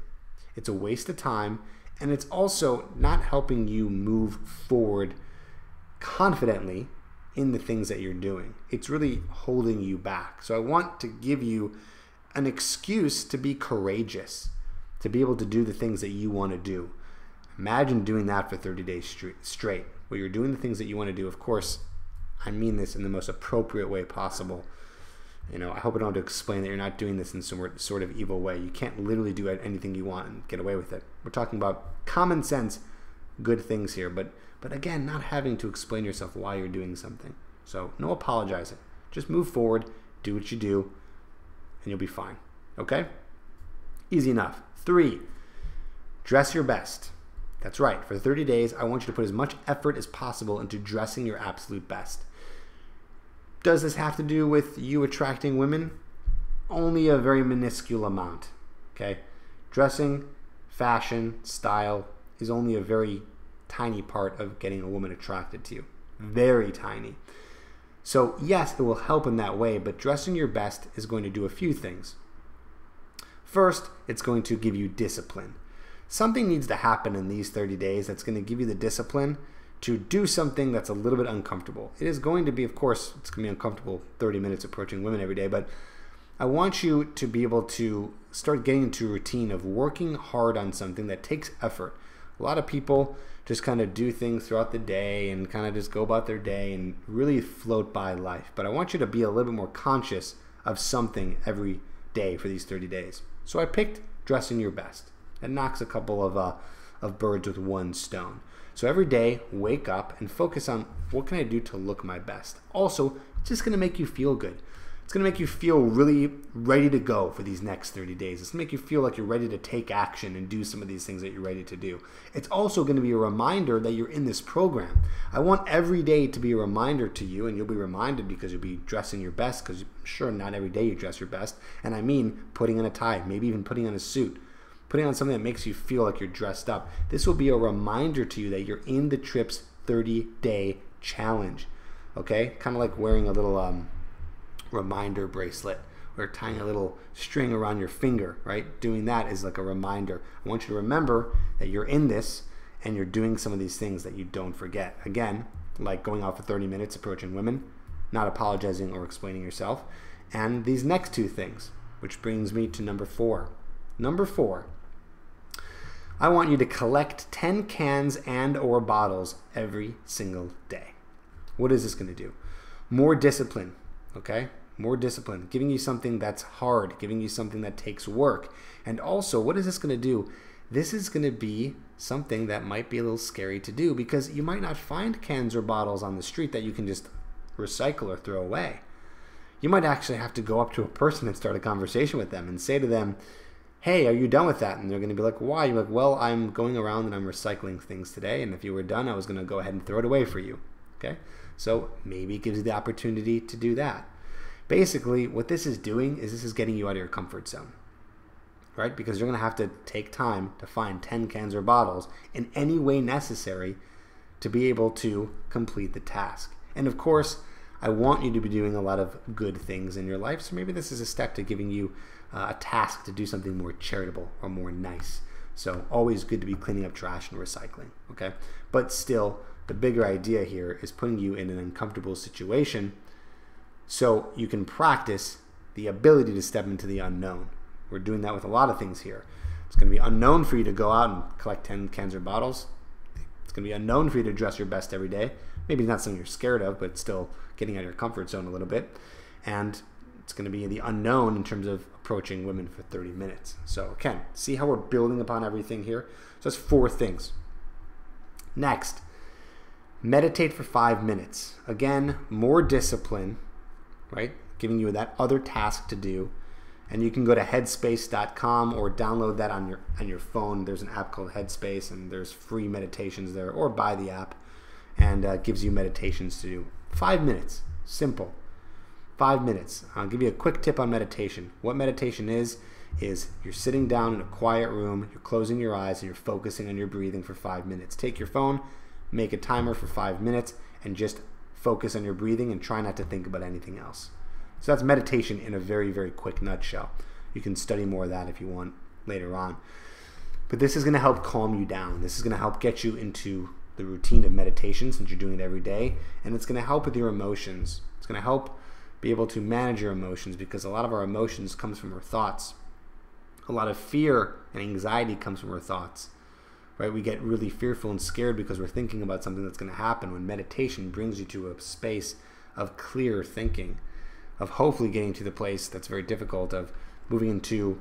It's a waste of time, and it's also not helping you move forward confidently in the things that you're doing. It's really holding you back. So I want to give you an excuse to be courageous, to be able to do the things that you want to do. Imagine doing that for 30 days straight, where you're doing the things that you want to do. Of course, I mean this in the most appropriate way possible. You know, I hope I don't have to explain that you're not doing this in some sort of evil way. You can't literally do anything you want and get away with it. We're talking about common sense, good things here, but again, not having to explain yourself why you're doing something. So no apologizing. Just move forward, do what you do, and you'll be fine. Okay? Easy enough. 3, dress your best. That's right. For 30 days, I want you to put as much effort as possible into dressing your absolute best. Does this have to do with you attracting women? Only a very minuscule amount. Okay? Dressing, fashion, style is only a very tiny part of getting a woman attracted to you. Very tiny. So yes, it will help in that way, but dressing your best is going to do a few things. First, it's going to give you discipline. Something needs to happen in these 30 days that's going to give you the discipline to do something that's a little bit uncomfortable. It is going to be, of course, it's going to be uncomfortable 30 minutes approaching women every day, but I want you to be able to start getting into a routine of working hard on something that takes effort. A lot of people just kind of do things throughout the day and kind of just go about their day and really float by life. But I want you to be a little bit more conscious of something every day for these 30 days. So I picked dressing your best. It knocks a couple of birds with one stone. So every day, wake up and focus on what can I do to look my best. Also, it's just going to make you feel good. It's going to make you feel really ready to go for these next 30 days. It's going to make you feel like you're ready to take action and do some of these things that you're ready to do. It's also going to be a reminder that you're in this program. I want every day to be a reminder to you, and you'll be reminded because you'll be dressing your best, because I'm sure not every day you dress your best. And I mean putting on a tie, maybe even putting on a suit, putting on something that makes you feel like you're dressed up. This will be a reminder to you that you're in the Tripp's 30-day challenge. Okay? Kind of like wearing a little reminder bracelet, or tying a little string around your finger, right? Doing that is like a reminder. I want you to remember that you're in this and you're doing some of these things that you don't forget. Again, like going out for 30 minutes, approaching women, not apologizing or explaining yourself, and these next two things, which brings me to number 4. Number 4, I want you to collect 10 cans and or bottles every single day. What is this going to do? More discipline, okay? More discipline, giving you something that's hard, giving you something that takes work. And also, what is this going to do? This is going to be something that might be a little scary to do, because you might not find cans or bottles on the street that you can just recycle or throw away. You might actually have to go up to a person and start a conversation with them and say to them, hey, are you done with that? And they're going to be like, why? You're like, well, I'm going around and I'm recycling things today, and if you were done, I was going to go ahead and throw it away for you. Okay? So maybe it gives you the opportunity to do that. Basically, what this is doing is this is getting you out of your comfort zone, right? Because you're going to have to take time to find 10 cans or bottles in any way necessary to be able to complete the task. And of course, I want you to be doing a lot of good things in your life. So maybe this is a step to giving you a task to do something more charitable or more nice. So always good to be cleaning up trash and recycling, okay? But still, the bigger idea here is putting you in an uncomfortable situation so you can practice the ability to step into the unknown. We're doing that with a lot of things here. It's going to be unknown for you to go out and collect 10 cans or bottles. It's going to be unknown for you to dress your best every day. Maybe not something you're scared of, but still getting out of your comfort zone a little bit. And it's going to be the unknown in terms of approaching women for 30 minutes. So again, see how we're building upon everything here? So that's 4 things. Next, meditate for 5 minutes. Again, more discipline, right? Giving you that other task to do. And you can go to headspace.com or download that on your phone. There's an app called Headspace, and there's free meditations there, or buy the app, and gives you meditations to do. 5 minutes, simple. 5 minutes. I'll give you a quick tip on meditation. What meditation is you're sitting down in a quiet room, you're closing your eyes, and you're focusing on your breathing for 5 minutes. Take your phone, make a timer for 5 minutes, and just focus on your breathing and try not to think about anything else. So that's meditation in a very, very quick nutshell. You can study more of that if you want later on. But this is going to help calm you down. This is going to help get you into the routine of meditation since you're doing it every day. And it's going to help with your emotions. It's going to help be able to manage your emotions, because a lot of our emotions comes from our thoughts. A lot of fear and anxiety comes from our thoughts. Right? We get really fearful and scared because we're thinking about something that's going to happen, when meditation brings you to a space of clear thinking, of hopefully getting to the place that's very difficult, of moving into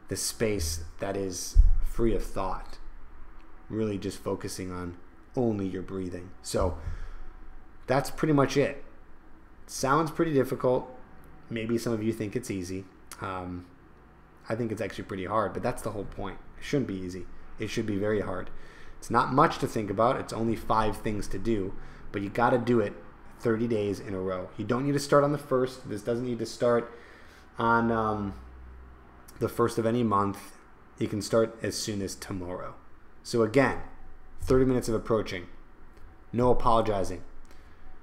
the space that is free of thought, really just focusing on only your breathing. So that's pretty much it. Sounds pretty difficult. Maybe some of you think it's easy. I think it's actually pretty hard, but that's the whole point. It shouldn't be easy. It should be very hard. It's not much to think about. It's only 5 things to do, but you got to do it 30 days in a row. You don't need to start on the 1st. This doesn't need to start on the 1st of any month. You can start as soon as tomorrow. So again, 30 minutes of approaching, no apologizing,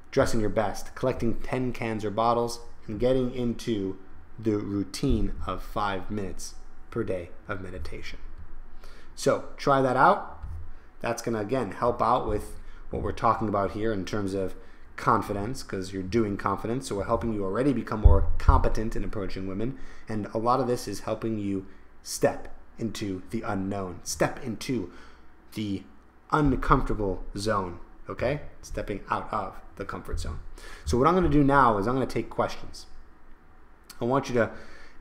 dressing your best, collecting 10 cans or bottles, and getting into the routine of 5 minutes per day of meditation. So try that out. That's going to, again, help out with what we're talking about here in terms of confidence, because you're doing confidence. So we're helping you already become more competent in approaching women. And a lot of this is helping you step into the unknown, step into the uncomfortable zone, okay? Stepping out of the comfort zone. So what I'm going to do now is I'm going to take questions. I want you to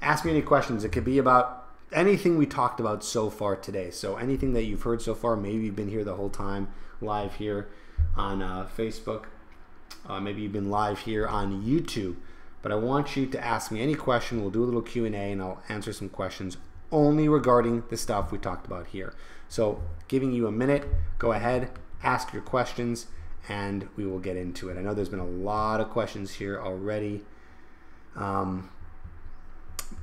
ask me any questions. It could be about anything we talked about so far today. So anything that you've heard so far, maybe you've been here the whole time, live here on Facebook. Maybe you've been live here on YouTube. But I want you to ask me any question. We'll do a little Q&A, and I'll answer some questions only regarding the stuff we talked about here. So giving you a minute, go ahead, ask your questions, and we will get into it. I know there's been a lot of questions here already.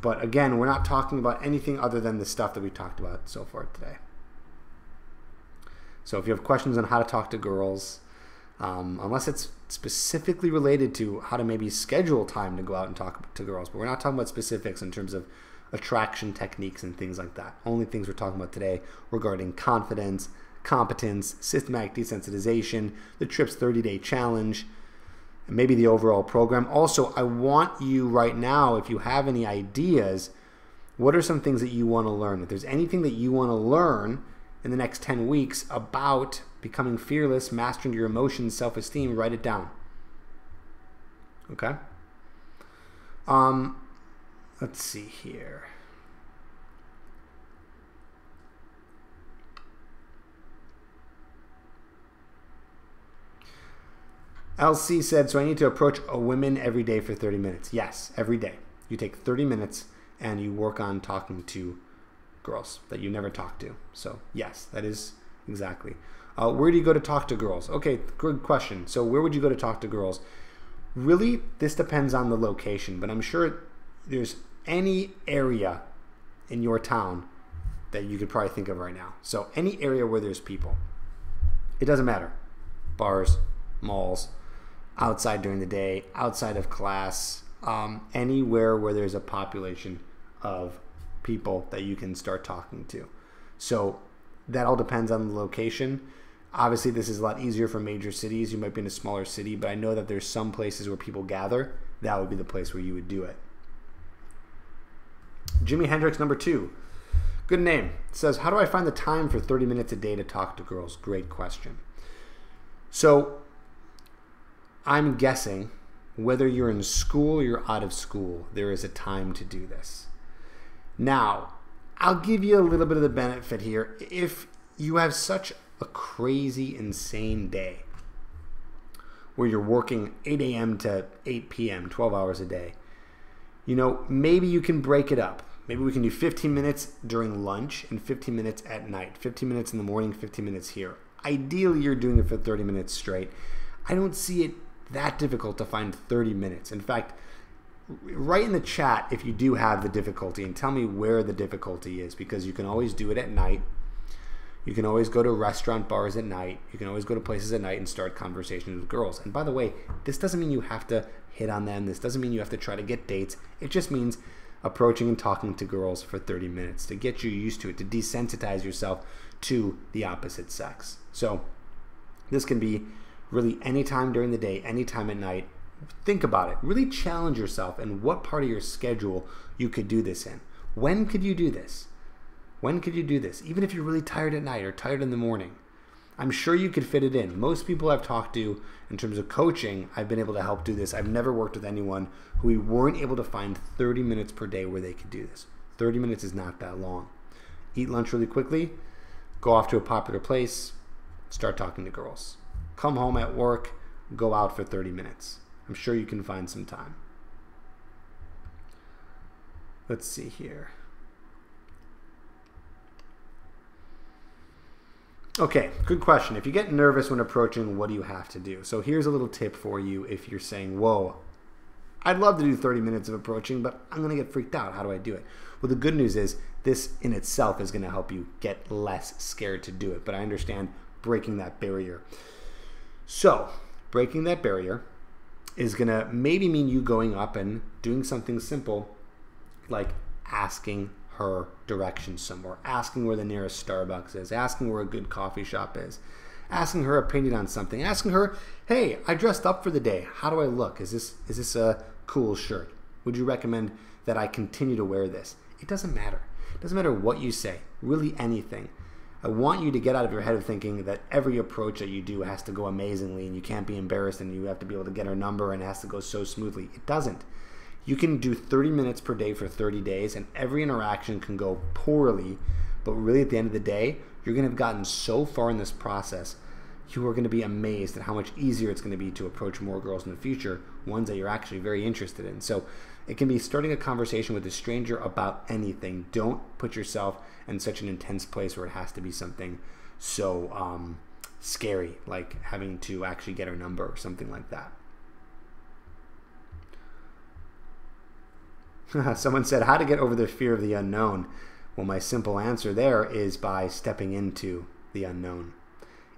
But again, we're not talking about anything other than the stuff that we talked about so far today. So if you have questions on how to talk to girls, unless it's specifically related to how to maybe schedule time to go out and talk to girls. But we're not talking about specifics in terms of attraction techniques and things like that. Only things we're talking about today regarding confidence, competence, systematic desensitization, the TRIPS 30-day challenge, and maybe the overall program. Also, I want you right now, if you have any ideas, what are some things that you want to learn? If there's anything that you want to learn in the next 10 weeks about becoming fearless, mastering your emotions, self-esteem, write it down. Okay? Let's see here. LC said, so I need to approach a woman every day for 30 minutes. Yes, every day. You take 30 minutes and you work on talking to girls that you never talked to. So yes, that is exactly. Where do you go to talk to girls? Okay, good question. So where would you go to talk to girls? Really, this depends on the location, but I'm sure there's any area in your town that you could probably think of right now. So any area where there's people. It doesn't matter. Bars, malls, outside during the day, outside of class, anywhere where there's a population of people that you can start talking to. So that all depends on the location. Obviously, this is a lot easier for major cities. You might be in a smaller city, but I know that there's some places where people gather. That would be the place where you would do it. Jimi Hendrix, number 2. Good name. It says, how do I find the time for 30 minutes a day to talk to girls? Great question. So I'm guessing whether you're in school or you're out of school, there is a time to do this. Now, I'll give you a little bit of the benefit here. If you have such a crazy, insane day where you're working 8 a.m. to 8 p.m., 12 hours a day, you know, maybe you can break it up. Maybe we can do 15 minutes during lunch and 15 minutes at night, 15 minutes in the morning, 15 minutes here. Ideally, you're doing it for 30 minutes straight. I don't see it that difficult to find 30 minutes. In fact, write in the chat if you do have the difficulty and tell me where the difficulty is, because you can always do it at night. You can always go to restaurant bars at night. You can always go to places at night and start conversations with girls. And by the way, this doesn't mean you have to hit on them. This doesn't mean you have to try to get dates. It just means approaching and talking to girls for 30 minutes to get you used to it, to desensitize yourself to the opposite sex. So this can be really any time during the day, any time at night. Think about it. Really challenge yourself and what part of your schedule you could do this in. When could you do this? When could you do this? Even if you're really tired at night or tired in the morning, I'm sure you could fit it in. Most people I've talked to in terms of coaching, I've been able to help do this. I've never worked with anyone who we weren't able to find 30 minutes per day where they could do this. 30 minutes is not that long. Eat lunch really quickly, go off to a popular place, start talking to girls. Come home at work, go out for 30 minutes. I'm sure you can find some time. Let's see here. Okay, good question. If you get nervous when approaching, what do you have to do? So here's a little tip for you if you're saying, whoa, I'd love to do 30 minutes of approaching, but I'm going to get freaked out. How do I do it? Well, the good news is this in itself is going to help you get less scared to do it. But I understand breaking that barrier. So breaking that barrier is going to maybe mean you going up and doing something simple like asking her directions somewhere, asking where the nearest Starbucks is, asking where a good coffee shop is, asking her opinion on something, asking her, hey, I dressed up for the day. How do I look? Is this a cool shirt? Would you recommend that I continue to wear this? It doesn't matter. It doesn't matter what you say, really anything. I want you to get out of your head of thinking that every approach that you do has to go amazingly and you can't be embarrassed and you have to be able to get her number and it has to go so smoothly. It doesn't. You can do 30 minutes per day for 30 days and every interaction can go poorly, but really at the end of the day, you're going to have gotten so far in this process, you are going to be amazed at how much easier it's going to be to approach more girls in the future, ones that you're actually very interested in. So it can be starting a conversation with a stranger about anything. Don't put yourself in such an intense place where it has to be something so scary, like having to actually get her number or something like that. Someone said, how to get over the fear of the unknown? Well, my simple answer there is by stepping into the unknown.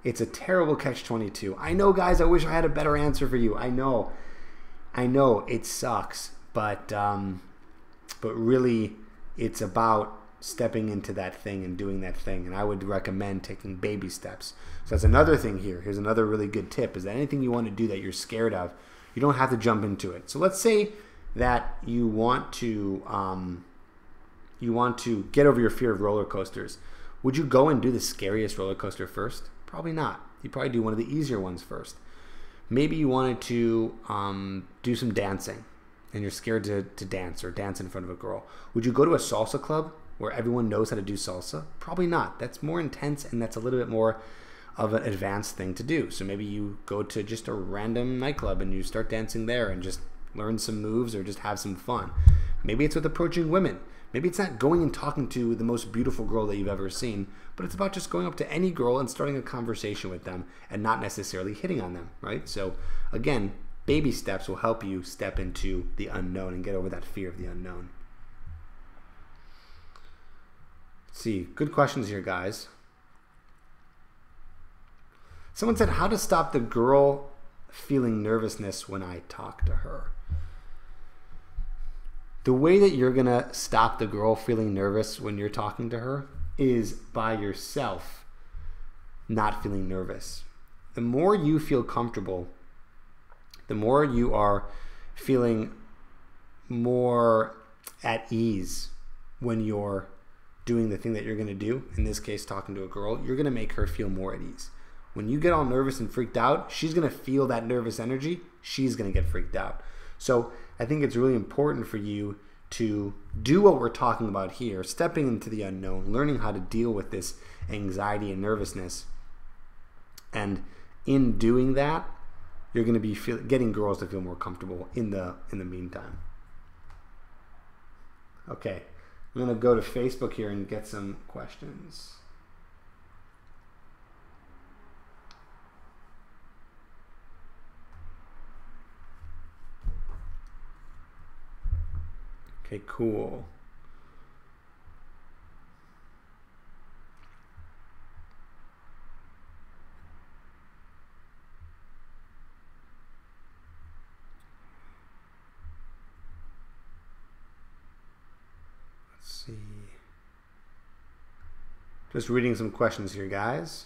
It's a terrible catch-22. I know, guys, I wish I had a better answer for you. I know it sucks, but really it's about stepping into that thing and doing that thing. And I would recommend taking baby steps. So that's another thing here. Here's another really good tip, is that anything you want to do that you're scared of, you don't have to jump into it. So let's say that you want to get over your fear of roller coasters. Would you go and do the scariest roller coaster first? Probably not. You probably do one of the easier ones first. Maybe you wanted to do some dancing and you're scared to dance or dance in front of a girl. Would you go to a salsa club where everyone knows how to do salsa? Probably not. That's more intense and that's a little bit more of an advanced thing to do. So maybe you go to just a random nightclub and you start dancing there and just learn some moves or just have some fun. Maybe it's with approaching women. Maybe it's not going and talking to the most beautiful girl that you've ever seen, but it's about just going up to any girl and starting a conversation with them and not necessarily hitting on them, right? So again, baby steps will help you step into the unknown and get over that fear of the unknown. Let's see, good questions here, guys. Someone said, how to stop the girl feeling nervousness when I talk to her. The way that you're going to stop the girl feeling nervous when you're talking to her is by yourself not feeling nervous. The more you feel comfortable, the more you are feeling more at ease when you're doing the thing that you're going to do, in this case talking to a girl, you're going to make her feel more at ease. When you get all nervous and freaked out, she's going to feel that nervous energy. She's going to get freaked out. So I think it's really important for you to do what we're talking about here, stepping into the unknown, learning how to deal with this anxiety and nervousness. And in doing that, you're going to be getting girls to feel more comfortable in the meantime. Okay, I'm going to go to Facebook here and get some questions. Okay, cool. Let's see. Just reading some questions here, guys.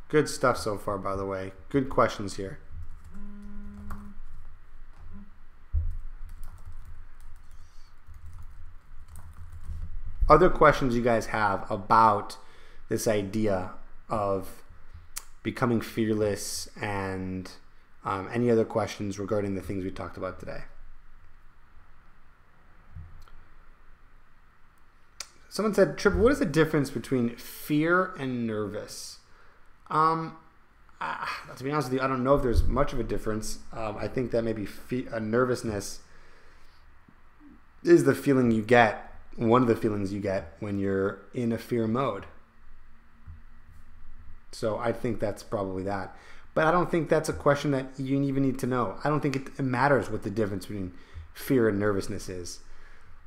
Good stuff so far, by the way. Good questions here. Other questions you guys have about this idea of becoming fearless and any other questions regarding the things we talked about today? Someone said, Trip, what is the difference between fear and nervous? To be honest with you, I don't know if there's much of a difference. I think that maybe nervousness is the feeling you get, one of the feelings you get when you're in a fear mode. So I think that's probably that. But I don't think that's a question that you even need to know. I don't think it matters what the difference between fear and nervousness is.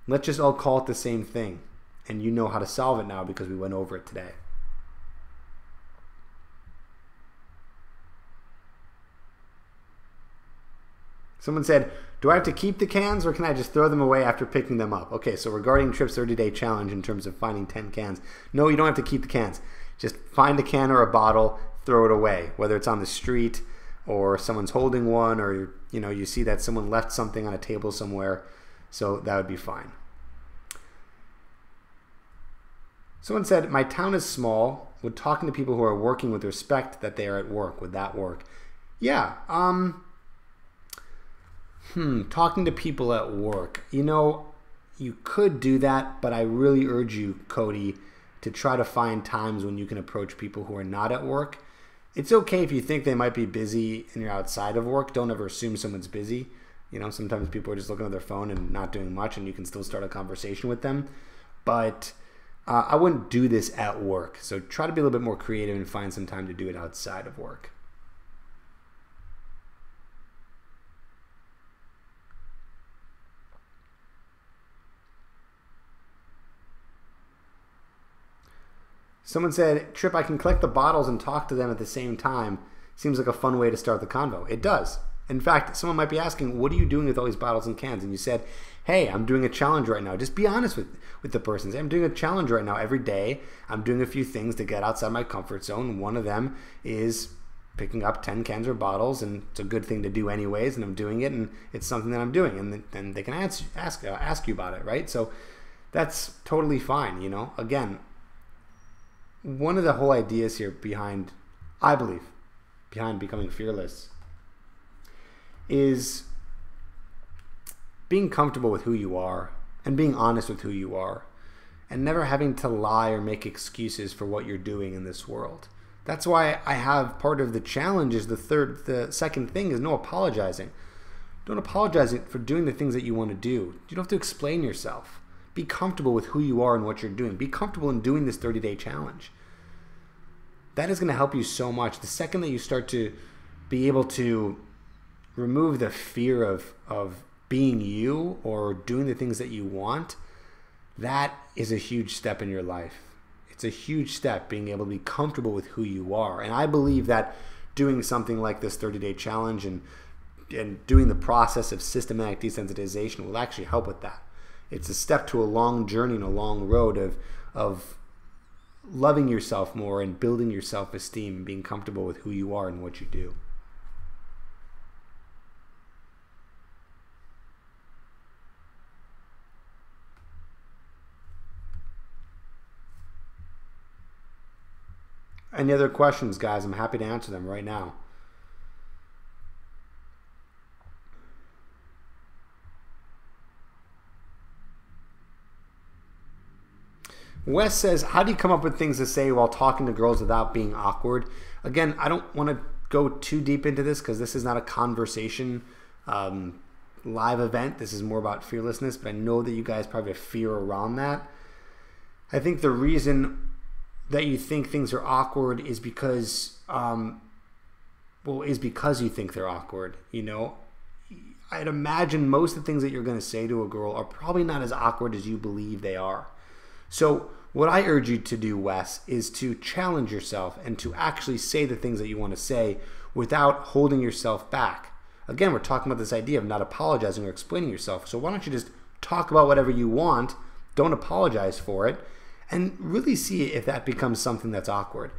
Let's just all call it the same thing. And you know how to solve it now because we went over it today. Someone said, do I have to keep the cans or can I just throw them away after picking them up? Okay, so regarding Trip's 30-day challenge in terms of finding 10 cans, no, you don't have to keep the cans. Just find a can or a bottle, throw it away, whether it's on the street or someone's holding one or you see that someone left something on a table somewhere, so that would be fine. Someone said, my town is small. Would talking to people who are working with respect that they are at work, would that work? Yeah, talking to people at work. You could do that, but I really urge you, Cody, to try to find times when you can approach people who are not at work. It's okay if you think they might be busy and you're outside of work. Don't ever assume someone's busy. Sometimes people are just looking at their phone and not doing much, and you can still start a conversation with them. But I wouldn't do this at work. So try to be a little bit more creative and find some time to do it outside of work. Someone said, Trip, I can collect the bottles and talk to them at the same time. Seems like a fun way to start the convo. It does. In fact, someone might be asking, what are you doing with all these bottles and cans? And you said, hey, I'm doing a challenge right now. Just be honest with the person. Say, I'm doing a challenge right now. Every day, I'm doing a few things to get outside my comfort zone. One of them is picking up 10 cans or bottles, and it's a good thing to do anyways, and I'm doing it, and it's something that I'm doing, and then they can ask you about it, right? So that's totally fine, you know? Again, one of the whole ideas here behind, I believe, behind becoming fearless is being comfortable with who you are and being honest with who you are and never having to lie or make excuses for what you're doing in this world. That's why I have part of the challenge is the second thing is no apologizing. Don't apologize for doing the things that you want to do. You don't have to explain yourself. Be comfortable with who you are and what you're doing. Be comfortable in doing this 30-day challenge. That is going to help you so much. The second that you start to be able to remove the fear of being you or doing the things that you want, that is a huge step in your life. It's a huge step being able to be comfortable with who you are. And I believe that doing something like this 30-day challenge and doing the process of systematic desensitization will actually help with that. It's a step to a long journey and a long road of loving yourself more and building your self-esteem and being comfortable with who you are and what you do. Any other questions, guys? I'm happy to answer them right now. Wes says, how do you come up with things to say while talking to girls without being awkward? Again, I don't want to go too deep into this because this is not a conversation live event. This is more about fearlessness, but I know that you guys probably have fear around that. I think the reason that you think things are awkward is because, because you think they're awkward, you know? I'd imagine most of the things that you're going to say to a girl are probably not as awkward as you believe they are. So what I urge you to do, Wes, is to challenge yourself and to actually say the things that you want to say without holding yourself back. Again, we're talking about this idea of not apologizing or explaining yourself. So why don't you just talk about whatever you want, don't apologize for it, and really see if that becomes something that's awkward.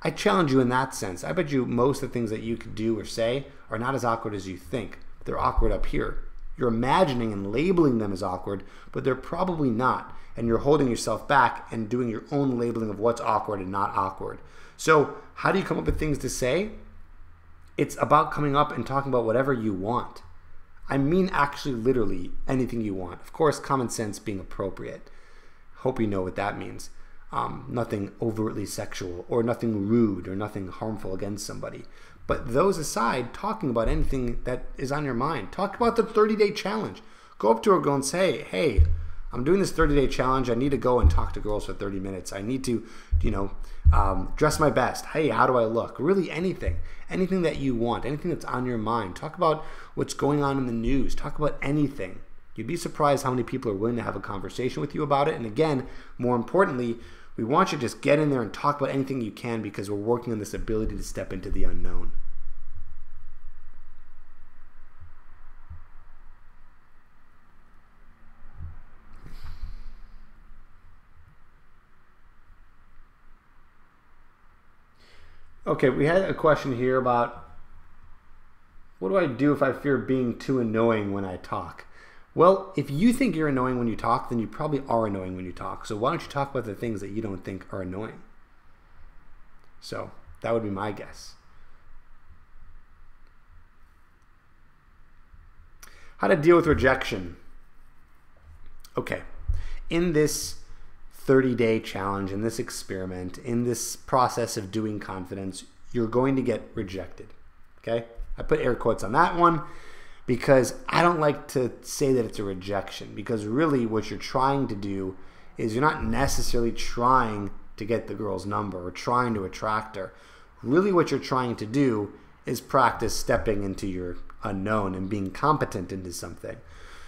I challenge you in that sense. I bet you most of the things that you could do or say are not as awkward as you think. They're awkward up here. You're imagining and labeling them as awkward, but they're probably not. And you're holding yourself back and doing your own labeling of what's awkward and not awkward. So how do you come up with things to say? It's about coming up and talking about whatever you want. I mean actually literally anything you want. Of course, common sense being appropriate. Hope you know what that means. Nothing overtly sexual or nothing rude or nothing harmful against somebody. But those aside, talking about anything that is on your mind. Talk about the 30-day challenge. Go up to a girl and say, hey, I'm doing this 30-day challenge. I need to go and talk to girls for 30 minutes. I need to, dress my best. Hey, how do I look? Really anything. Anything that you want. Anything that's on your mind. Talk about what's going on in the news. Talk about anything. You'd be surprised how many people are willing to have a conversation with you about it. And again, more importantly, we want you to just get in there and talk about anything you can because we're working on this ability to step into the unknown. Okay, we had a question here about what do I do if I fear being too annoying when I talk? Well, if you think you're annoying when you talk, then you probably are annoying when you talk. So why don't you talk about the things that you don't think are annoying? So that would be my guess. How to deal with rejection. Okay, in this 30-day challenge, in this experiment, in this process of doing confidence, you're going to get rejected. Okay, I put air quotes on that one because I don't like to say that it's a rejection, because really what you're trying to do is you're not necessarily trying to get the girl's number or trying to attract her. Really what you're trying to do is practice stepping into your unknown and being competent into something.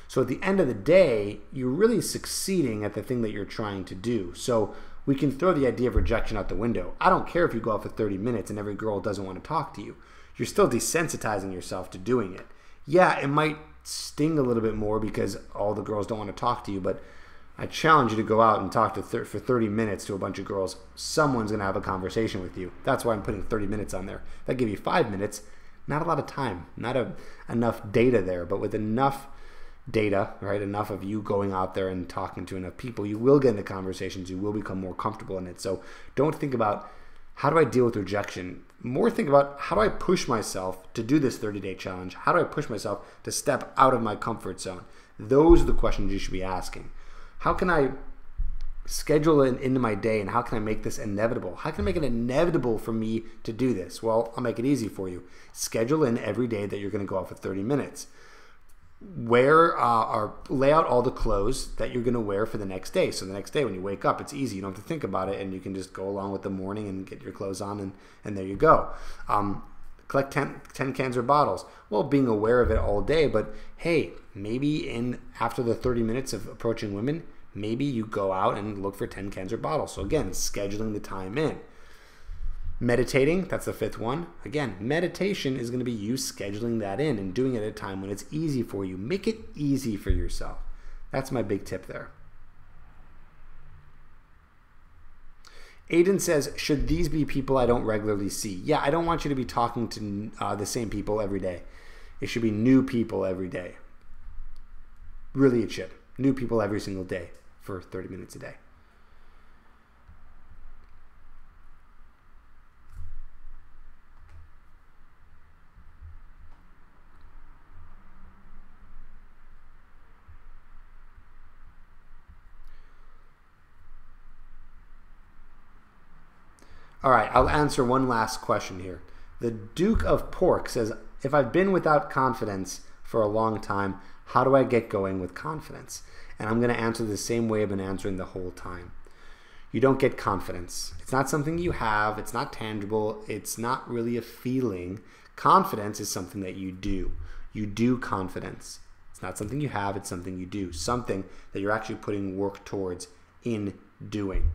So at the end of the day, you're really succeeding at the thing that you're trying to do. So we can throw the idea of rejection out the window. I don't care if you go out for 30 minutes and every girl doesn't want to talk to you. You're still desensitizing yourself to doing it. Yeah, it might sting a little bit more because all the girls don't want to talk to you, but I challenge you to go out and talk to for 30 minutes to a bunch of girls. Someone's going to have a conversation with you. That's why I'm putting 30 minutes on there. If I give you 5 minutes, not a lot of time, not enough data there, but with enough data, right, enough of you going out there and talking to enough people, you will get into conversations, you will become more comfortable in it. So don't think about how do I deal with rejection? More think about how do I push myself to do this 30-day challenge? How do I push myself to step out of my comfort zone? Those are the questions you should be asking. How can I schedule it into my day, and how can I make this inevitable? How can I make it inevitable for me to do this? Well, I'll make it easy for you. Schedule in every day that you're going to go out for 30 minutes. Wear or lay out all the clothes that you're going to wear for the next day. So the next day when you wake up, it's easy. You don't have to think about it, and you can just go along with the morning and get your clothes on, and there you go. Collect 10 cans or bottles. Well, being aware of it all day, but hey, maybe after the 30 minutes of approaching women, maybe you go out and look for 10 cans or bottles. So again, scheduling the time in. Meditating, that's the 5th one. Again, meditation is going to be you scheduling that in and doing it at a time when it's easy for you. Make it easy for yourself. That's my big tip there. Aiden says, should these be people I don't regularly see? Yeah, I don't want you to be talking to the same people every day. It should be new people every day. Really, it should. New people every single day for 30 minutes a day. All right, I'll answer one last question here. The Duke of Pork says, if I've been without confidence for a long time, how do I get going with confidence? And I'm going to answer the same way I've been answering the whole time. You don't get confidence. It's not something you have. It's not tangible. It's not really a feeling. Confidence is something that you do. You do confidence. It's not something you have. It's something you do. Something that you're actually putting work towards in doing.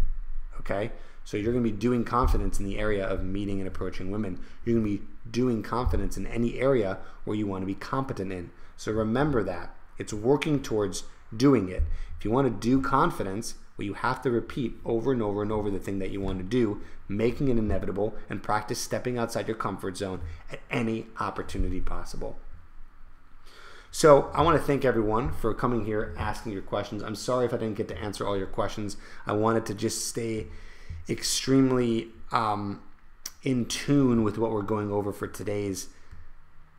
Okay? So you're going to be doing confidence in the area of meeting and approaching women. You're going to be doing confidence in any area where you want to be competent in. So remember that. It's working towards doing it. If you want to do confidence, well, you have to repeat over and over and over the thing that you want to do, making it inevitable, and practice stepping outside your comfort zone at any opportunity possible. So I want to thank everyone for coming here, asking your questions. I'm sorry if I didn't get to answer all your questions. I wanted to just stay extremely in tune with what we're going over for today's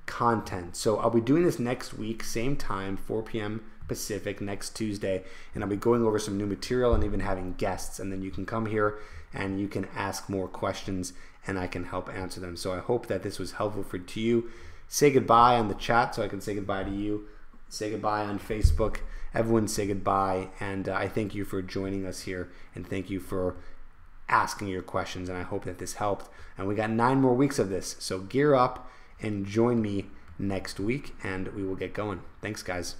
content. So I'll be doing this next week, same time, 4 p.m. Pacific, next Tuesday, and I'll be going over some new material and even having guests, and then you can come here and you can ask more questions and I can help answer them. So I hope that this was helpful to you. Say goodbye on the chat so I can say goodbye to you. Say goodbye on Facebook. Everyone say goodbye, and I thank you for joining us here, and thank you for asking your questions, and I hope that this helped. And we got 9 more weeks of this, so gear up and join me next week, and we will get going. Thanks, guys.